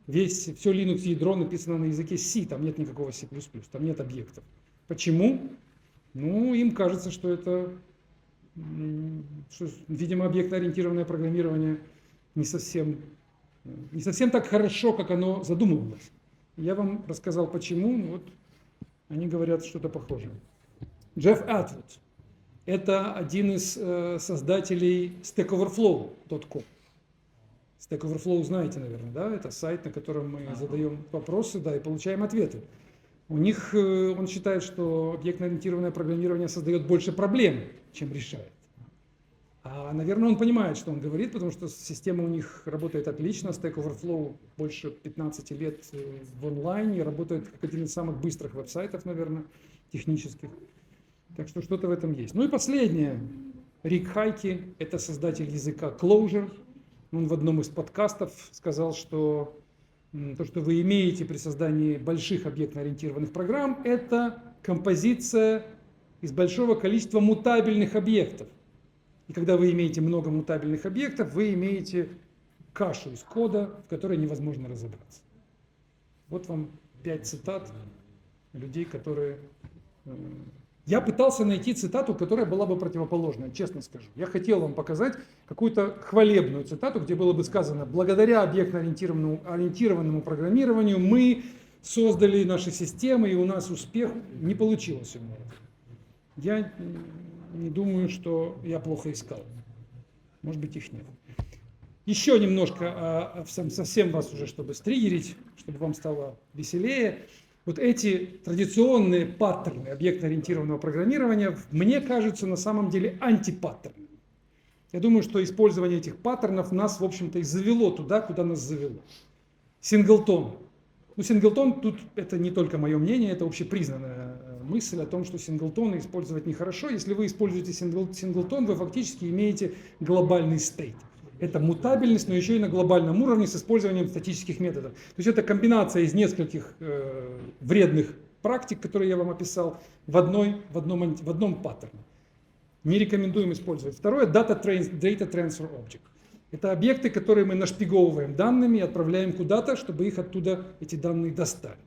Linux ядро написано на языке C, там нет никакого C++, там нет объектов. Почему? Ну, им кажется, что это, видимо, объектно-ориентированное программирование не совсем так хорошо, как оно задумывалось. Я вам рассказал почему, вот они говорят что-то похожее. Джефф Атвуд – это один из создателей StackOverflow.com. Stack Overflow знаете, наверное, да? Это сайт, на котором мы задаем вопросы, да, и получаем ответы. У них, он считает, что объектно-ориентированное программирование создает больше проблем, чем решает. А, наверное, он понимает, что он говорит, потому что система у них работает отлично. Stack Overflow больше 15 лет в онлайне, работает как один из самых быстрых веб-сайтов, наверное, технических. Так что что-то в этом есть. Ну и последнее. Рик Хайки, это создатель языка Clojure. Он в одном из подкастов сказал, что то, что вы имеете при создании больших объектно-ориентированных программ, это композиция из большого количества мутабельных объектов. И когда вы имеете много мутабельных объектов, вы имеете кашу из кода, в которой невозможно разобраться. Вот вам 5 цитат людей, которые... Я пытался найти цитату, которая была бы противоположной, честно скажу. Я хотел вам показать какую-то хвалебную цитату, где было бы сказано: благодаря объектно-ориентированному программированию мы создали наши системы, и у нас успех. Не получилось у меня это. Я не думаю, что я плохо искал. Может быть, их нет. Еще немножко, совсем вас уже, чтобы стригерить, чтобы вам стало веселее. Вот эти традиционные паттерны объектно-ориентированного программирования, мне кажутся на самом деле антипаттернами. Я думаю, что использование этих паттернов нас, в общем-то, и завело туда, куда нас завело. Синглтон. Ну, синглтон, тут это не только мое мнение, это общепризнанная мысль о том, что синглтоны использовать нехорошо. Если вы используете синглтон, вы фактически имеете глобальный стейт. Это мутабельность, но еще и на глобальном уровне с использованием статических методов. То есть это комбинация из нескольких вредных практик, которые я вам описал, в одном паттерне. Не рекомендуем использовать. Второе, Data Transfer Object. Это объекты, которые мы нашпиговываем данными и отправляем куда-то, чтобы их оттуда, эти данные, достали.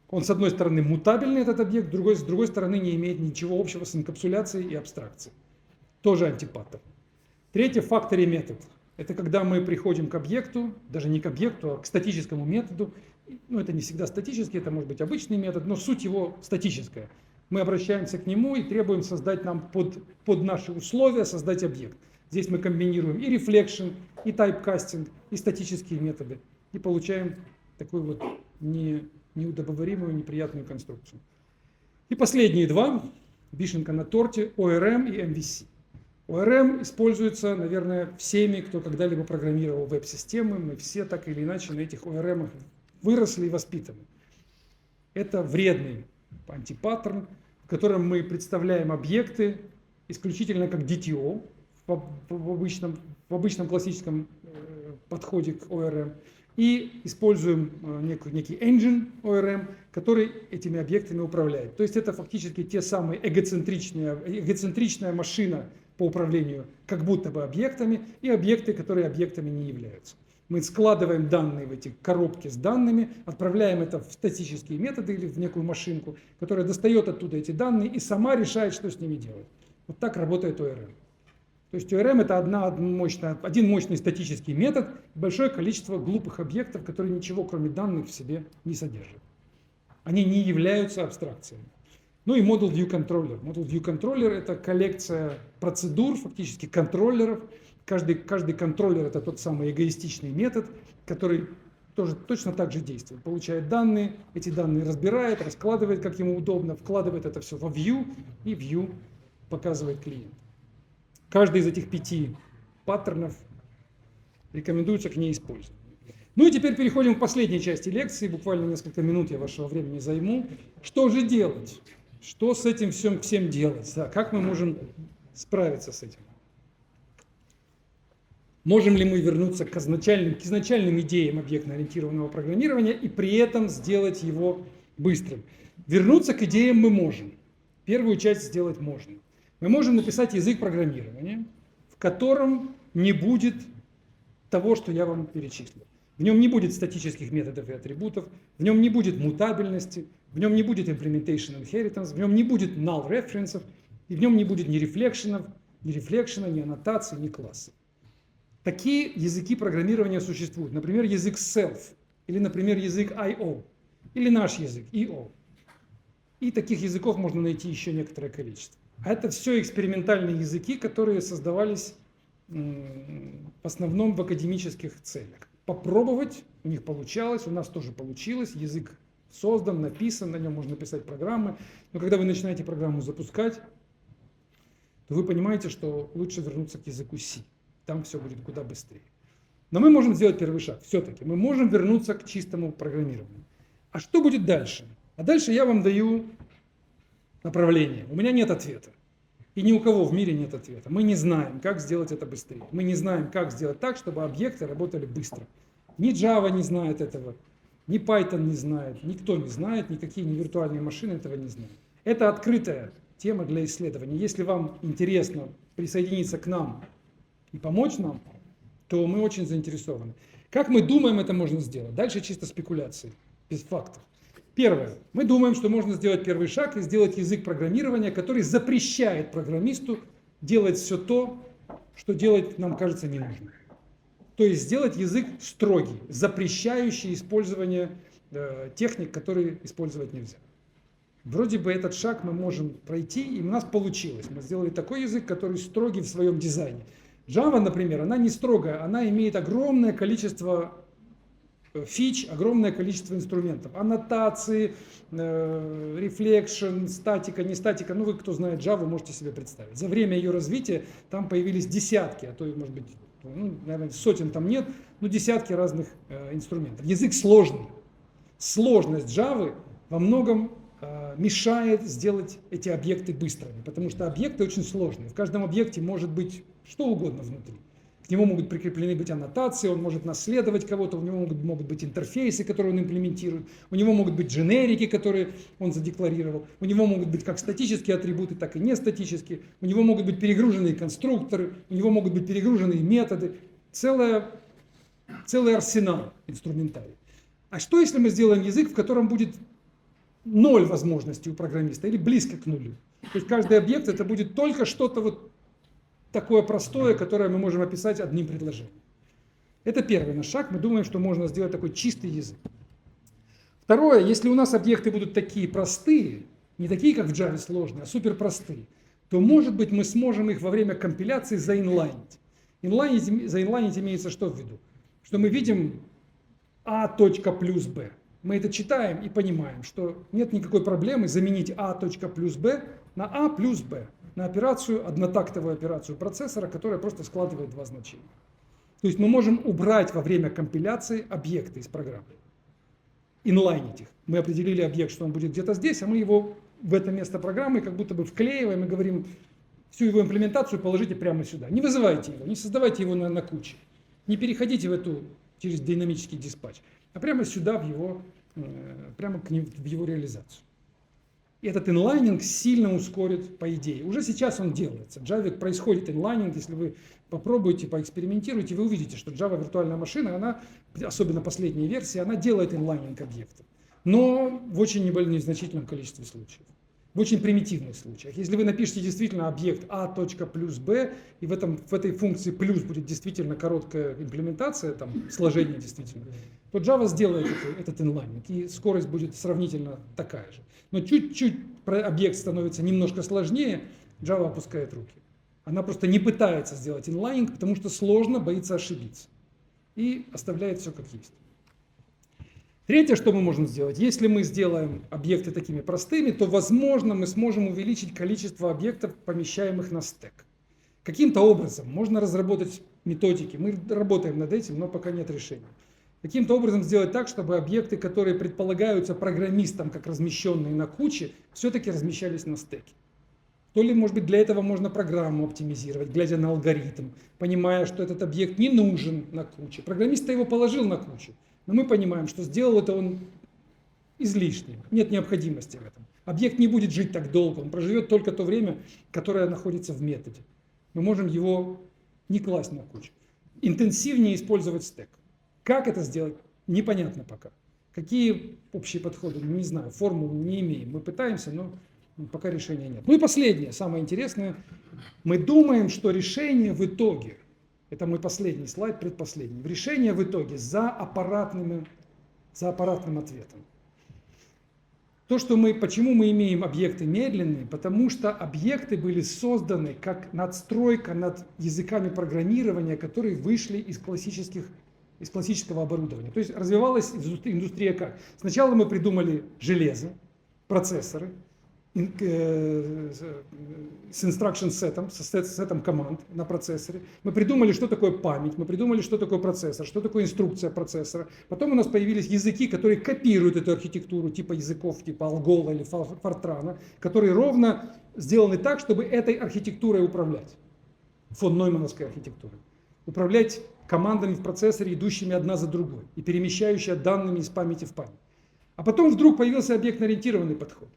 Он, с одной стороны, мутабельный, этот объект, с другой стороны, не имеет ничего общего с инкапсуляцией и абстракцией. Тоже антипаттерн. Третье, Factory метод. Это когда мы приходим к объекту, даже не к объекту, а к статическому методу. Ну, это не всегда статический, это может быть обычный метод, но суть его статическая. Мы обращаемся к нему и требуем создать нам под наши условия создать объект. Здесь мы комбинируем и reflection, и typecasting, и статические методы. И получаем такую вот неудобоваримую, неприятную конструкцию. И последние два, вишенка на торте, ORM и MVC. ORM используется, наверное, всеми, кто когда-либо программировал веб-системы. Мы все так или иначе на этих ORM выросли и воспитаны. Это вредный антипаттерн, в котором мы представляем объекты исключительно как DTO в обычном классическом подходе к ORM и используем некий engine ORM, который этими объектами управляет. То есть это фактически те самые эгоцентричная машина по управлению как будто бы объектами и объекты, которые объектами не являются. Мы складываем данные в эти коробки с данными, отправляем это в статические методы или в некую машинку, которая достает оттуда эти данные и сама решает, что с ними делать. Вот так работает ORM. То есть ORM это один мощный статический метод, большое количество глупых объектов, которые ничего кроме данных в себе не содержат. Они не являются абстракциями. Ну и Model View Controller. Model View Controller это коллекция процедур, фактически контроллеров. Каждый контроллер это тот самый эгоистичный метод, который тоже точно так же действует. Получает данные, эти данные разбирает, раскладывает, как ему удобно, вкладывает это все во View, и View показывает клиент. Каждый из этих 5 паттернов рекомендуется к ней использовать. Ну и теперь переходим к последней части лекции. Буквально несколько минут я вашего времени займу. Что же делать? Что с этим всем делать? Да, как мы можем справиться с этим? Можем ли мы вернуться к изначальным идеям объектно-ориентированного программирования и при этом сделать его быстрым? Вернуться к идеям мы можем. Первую часть сделать можно. Мы можем написать язык программирования, в котором не будет того, что я вам перечислил. В нем не будет статических методов и атрибутов, в нем не будет мутабельности, в нем не будет implementation inheritance, в нем не будет null референсов, и в нем не будет ни рефлекшена, ни аннотаций, ни классов. Такие языки программирования существуют. Например, язык self, или, например, язык IO, или наш язык EO. И таких языков можно найти еще некоторое количество. А это все экспериментальные языки, которые создавались в основном в академических целях. Попробовать, у них получалось, у нас тоже получилось, язык создан, написан, на нем можно писать программы. Но когда вы начинаете программу запускать, то вы понимаете, что лучше вернуться к языку C. Там все будет куда быстрее. Но мы можем сделать первый шаг. Все-таки мы можем вернуться к чистому программированию. А что будет дальше? А дальше я вам даю направление. У меня нет ответа. И ни у кого в мире нет ответа. Мы не знаем, как сделать это быстрее. Мы не знаем, как сделать так, чтобы объекты работали быстро. Ни Java не знает этого, ни Python не знает, никто не знает, никакие ни виртуальные машины этого не знают. Это открытая тема для исследования. Если вам интересно присоединиться к нам и помочь нам, то мы очень заинтересованы. Как мы думаем, это можно сделать? Дальше чисто спекуляции, без фактов. Первое. Мы думаем, что можно сделать первый шаг и сделать язык программирования, который запрещает программисту делать все то, что делать, нам кажется, не нужно. То есть сделать язык строгий, запрещающий использование техник, которые использовать нельзя. Вроде бы этот шаг мы можем пройти, и у нас получилось. Мы сделали такой язык, который строгий в своем дизайне. Java, например, она не строгая, она имеет огромное количество фич, огромное количество инструментов. Аннотации, reflection, статика, не статика. Ну, вы, кто знает Java, можете себе представить. За время ее развития там появились десятки, а то, может быть, наверное, сотен там нет, но десятки разных инструментов. Язык сложный. Сложность Java во многом мешает сделать эти объекты быстрыми, потому что объекты очень сложные. В каждом объекте может быть что угодно внутри. К нему могут прикреплены быть аннотации, он может наследовать кого-то, у него могут быть интерфейсы, которые он имплементирует, у него могут быть дженерики, которые он задекларировал, у него могут быть как статические атрибуты, так и не статические, у него могут быть перегруженные конструкторы, у него могут быть перегруженные методы, целый арсенал инструментарий. А что если мы сделаем язык, в котором будет 0 возможностей у программиста или близко к нулю? То есть каждый объект это будет только что-то вот такое простое, которое мы можем описать одним предложением. Это первый наш шаг. Мы думаем, что можно сделать такой чистый язык. Второе, если у нас объекты будут такие простые, не такие, как в Java сложные, а супер простые, то, может быть, мы сможем их во время компиляции заинлайнить. Заинлайнить имеется что в виду? Что мы видим А плюс Б. Мы это читаем и понимаем, что нет никакой проблемы заменить А плюс Б на А плюс Б, на операцию, однотактовую операцию процессора, которая просто складывает два значения. То есть мы можем убрать во время компиляции объекты из программы, инлайнить их. Мы определили объект, что он будет где-то здесь, а мы его в это место программы как будто бы вклеиваем и говорим, всю его имплементацию положите прямо сюда. Не вызывайте его, не создавайте его на куче, не переходите через динамический диспатч, а прямо сюда, прямо в его реализацию. И этот инлайнинг сильно ускорит, по идее. Уже сейчас он делается. В Java происходит инлайнинг. Если вы попробуете, поэкспериментируете, вы увидите, что Java виртуальная машина, она, особенно последняя версия, она делает инлайнинг объектов. Но в очень незначительном количестве случаев. В очень примитивных случаях. Если вы напишете действительно объект А плюс Б, и в этой функции плюс будет действительно короткая имплементация, там, сложение действительно, то Java сделает этот инлайнинг, и скорость будет сравнительно такая же. Но чуть-чуть объект становится немножко сложнее, Java опускает руки. Она просто не пытается сделать инлайнинг, потому что сложно, боится ошибиться. И оставляет все как есть. Третье, что мы можем сделать, если мы сделаем объекты такими простыми, то, возможно, мы сможем увеличить количество объектов, помещаемых на стек. Каким-то образом можно разработать методики, мы работаем над этим, но пока нет решения. Каким-то образом сделать так, чтобы объекты, которые предполагаются программистам как размещенные на куче, все-таки размещались на стеке. То ли, может быть, для этого можно программу оптимизировать, глядя на алгоритм, понимая, что этот объект не нужен на куче. Программист его положил на кучу, но мы понимаем, что сделал это он излишним, нет необходимости в этом. Объект не будет жить так долго, он проживет только то время, которое находится в методе. Мы можем его не класть на кучу. Интенсивнее использовать стек. Как это сделать, непонятно пока. Какие общие подходы, не знаю, формулу не имеем. Мы пытаемся, но пока решения нет. Ну и последнее, самое интересное. Мы думаем, что решение в итоге, это мой последний слайд, предпоследний, решение в итоге за аппаратным ответом. Почему мы имеем объекты медленные? Потому что объекты были созданы как надстройка над языками программирования, которые вышли из классического оборудования. То есть развивалась индустрия как? Сначала мы придумали железо, процессоры, с instruction сетом, с сетом команд на процессоре. Мы придумали, что такое память, мы придумали, что такое процессор, что такое инструкция процессора. Потом у нас появились языки, которые копируют эту архитектуру, типа языков типа Algola или Fortran, которые ровно сделаны так, чтобы этой архитектурой управлять. Фон Ноймановской архитектурой. Управлять командами в процессоре, идущими одна за другой и перемещающими данными из памяти в память. А потом вдруг появился объектно-ориентированный подход.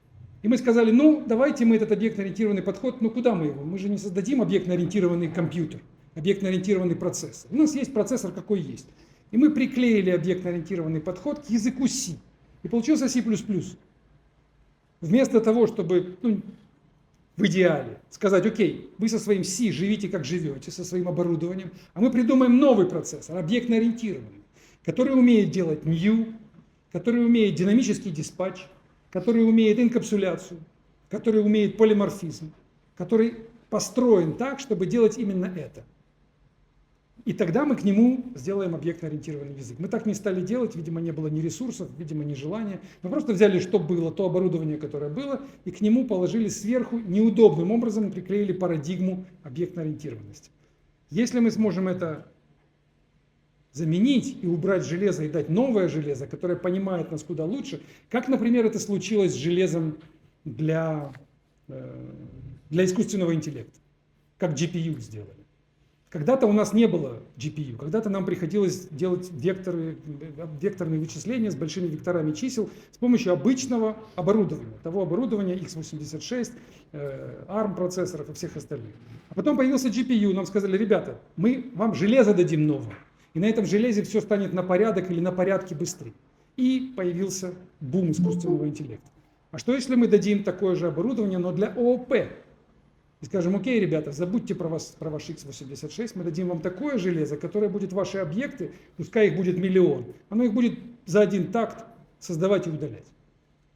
И мы сказали, давайте мы этот объектно-ориентированный подход, куда мы его? Мы же не создадим объектно-ориентированный компьютер, объектно-ориентированный процессор. У нас есть процессор, какой есть. И мы приклеили объектно-ориентированный подход к языку C. И получился C++. Вместо того, чтобы, в идеале, сказать, окей, вы со своим C живите, как живете, со своим оборудованием, а мы придумаем новый процессор, объектно-ориентированный, который умеет делать new, который умеет динамический диспатч, который умеет инкапсуляцию, который умеет полиморфизм, который построен так, чтобы делать именно это. И тогда мы к нему сделаем объектно-ориентированный язык. Мы так не стали делать, видимо, не было ни ресурсов, видимо, ни желания. Мы просто взяли, что было, то оборудование, которое было, и к нему положили сверху, неудобным образом приклеили парадигму объектно-ориентированности. Если мы сможем это заменить и убрать железо и дать новое железо, которое понимает нас куда лучше, как, например, это случилось с железом для искусственного интеллекта, как GPU сделали. Когда-то у нас не было GPU, когда-то нам приходилось делать векторные вычисления с большими векторами чисел с помощью обычного оборудования, того оборудования x86, ARM процессоров и всех остальных. А потом появился GPU, нам сказали: ребята, мы вам железо дадим новое, и на этом железе все станет на порядок или на порядке быстрее. И появился бум искусственного интеллекта. А что если мы дадим такое же оборудование, но для ООП? И скажем: окей, ребята, забудьте про ваш x86, мы дадим вам такое железо, которое будет ваши объекты, пускай их будет миллион, оно их будет за один такт создавать и удалять.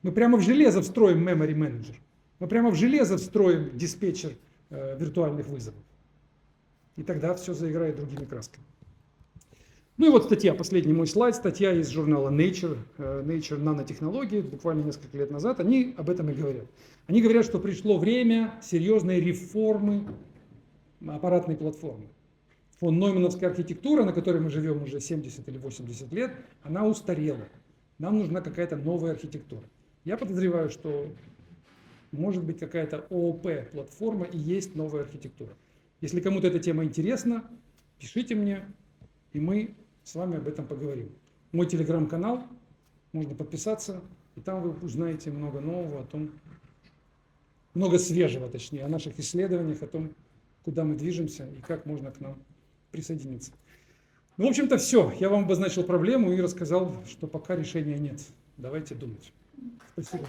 Мы прямо в железо встроим memory manager, мы прямо в железо встроим диспетчер виртуальных вызовов. И тогда все заиграет другими красками. Ну и вот статья, последний мой слайд, статья из журнала Nature нанотехнологии, буквально несколько лет назад, они об этом и говорят. Они говорят, что пришло время серьезной реформы аппаратной платформы. Фон Ноймановская архитектура, на которой мы живем уже 70 или 80 лет, она устарела. Нам нужна какая-то новая архитектура. Я подозреваю, что может быть какая-то ООП-платформа и есть новая архитектура. Если кому-то эта тема интересна, пишите мне, и мы с вами об этом поговорим. Мой телеграм-канал, можно подписаться, и там вы узнаете много нового о том, много свежего, точнее, о наших исследованиях, о том, куда мы движемся и как можно к нам присоединиться. Ну, в общем-то, все. Я вам обозначил проблему и рассказал, что пока решения нет. Давайте думать. Спасибо.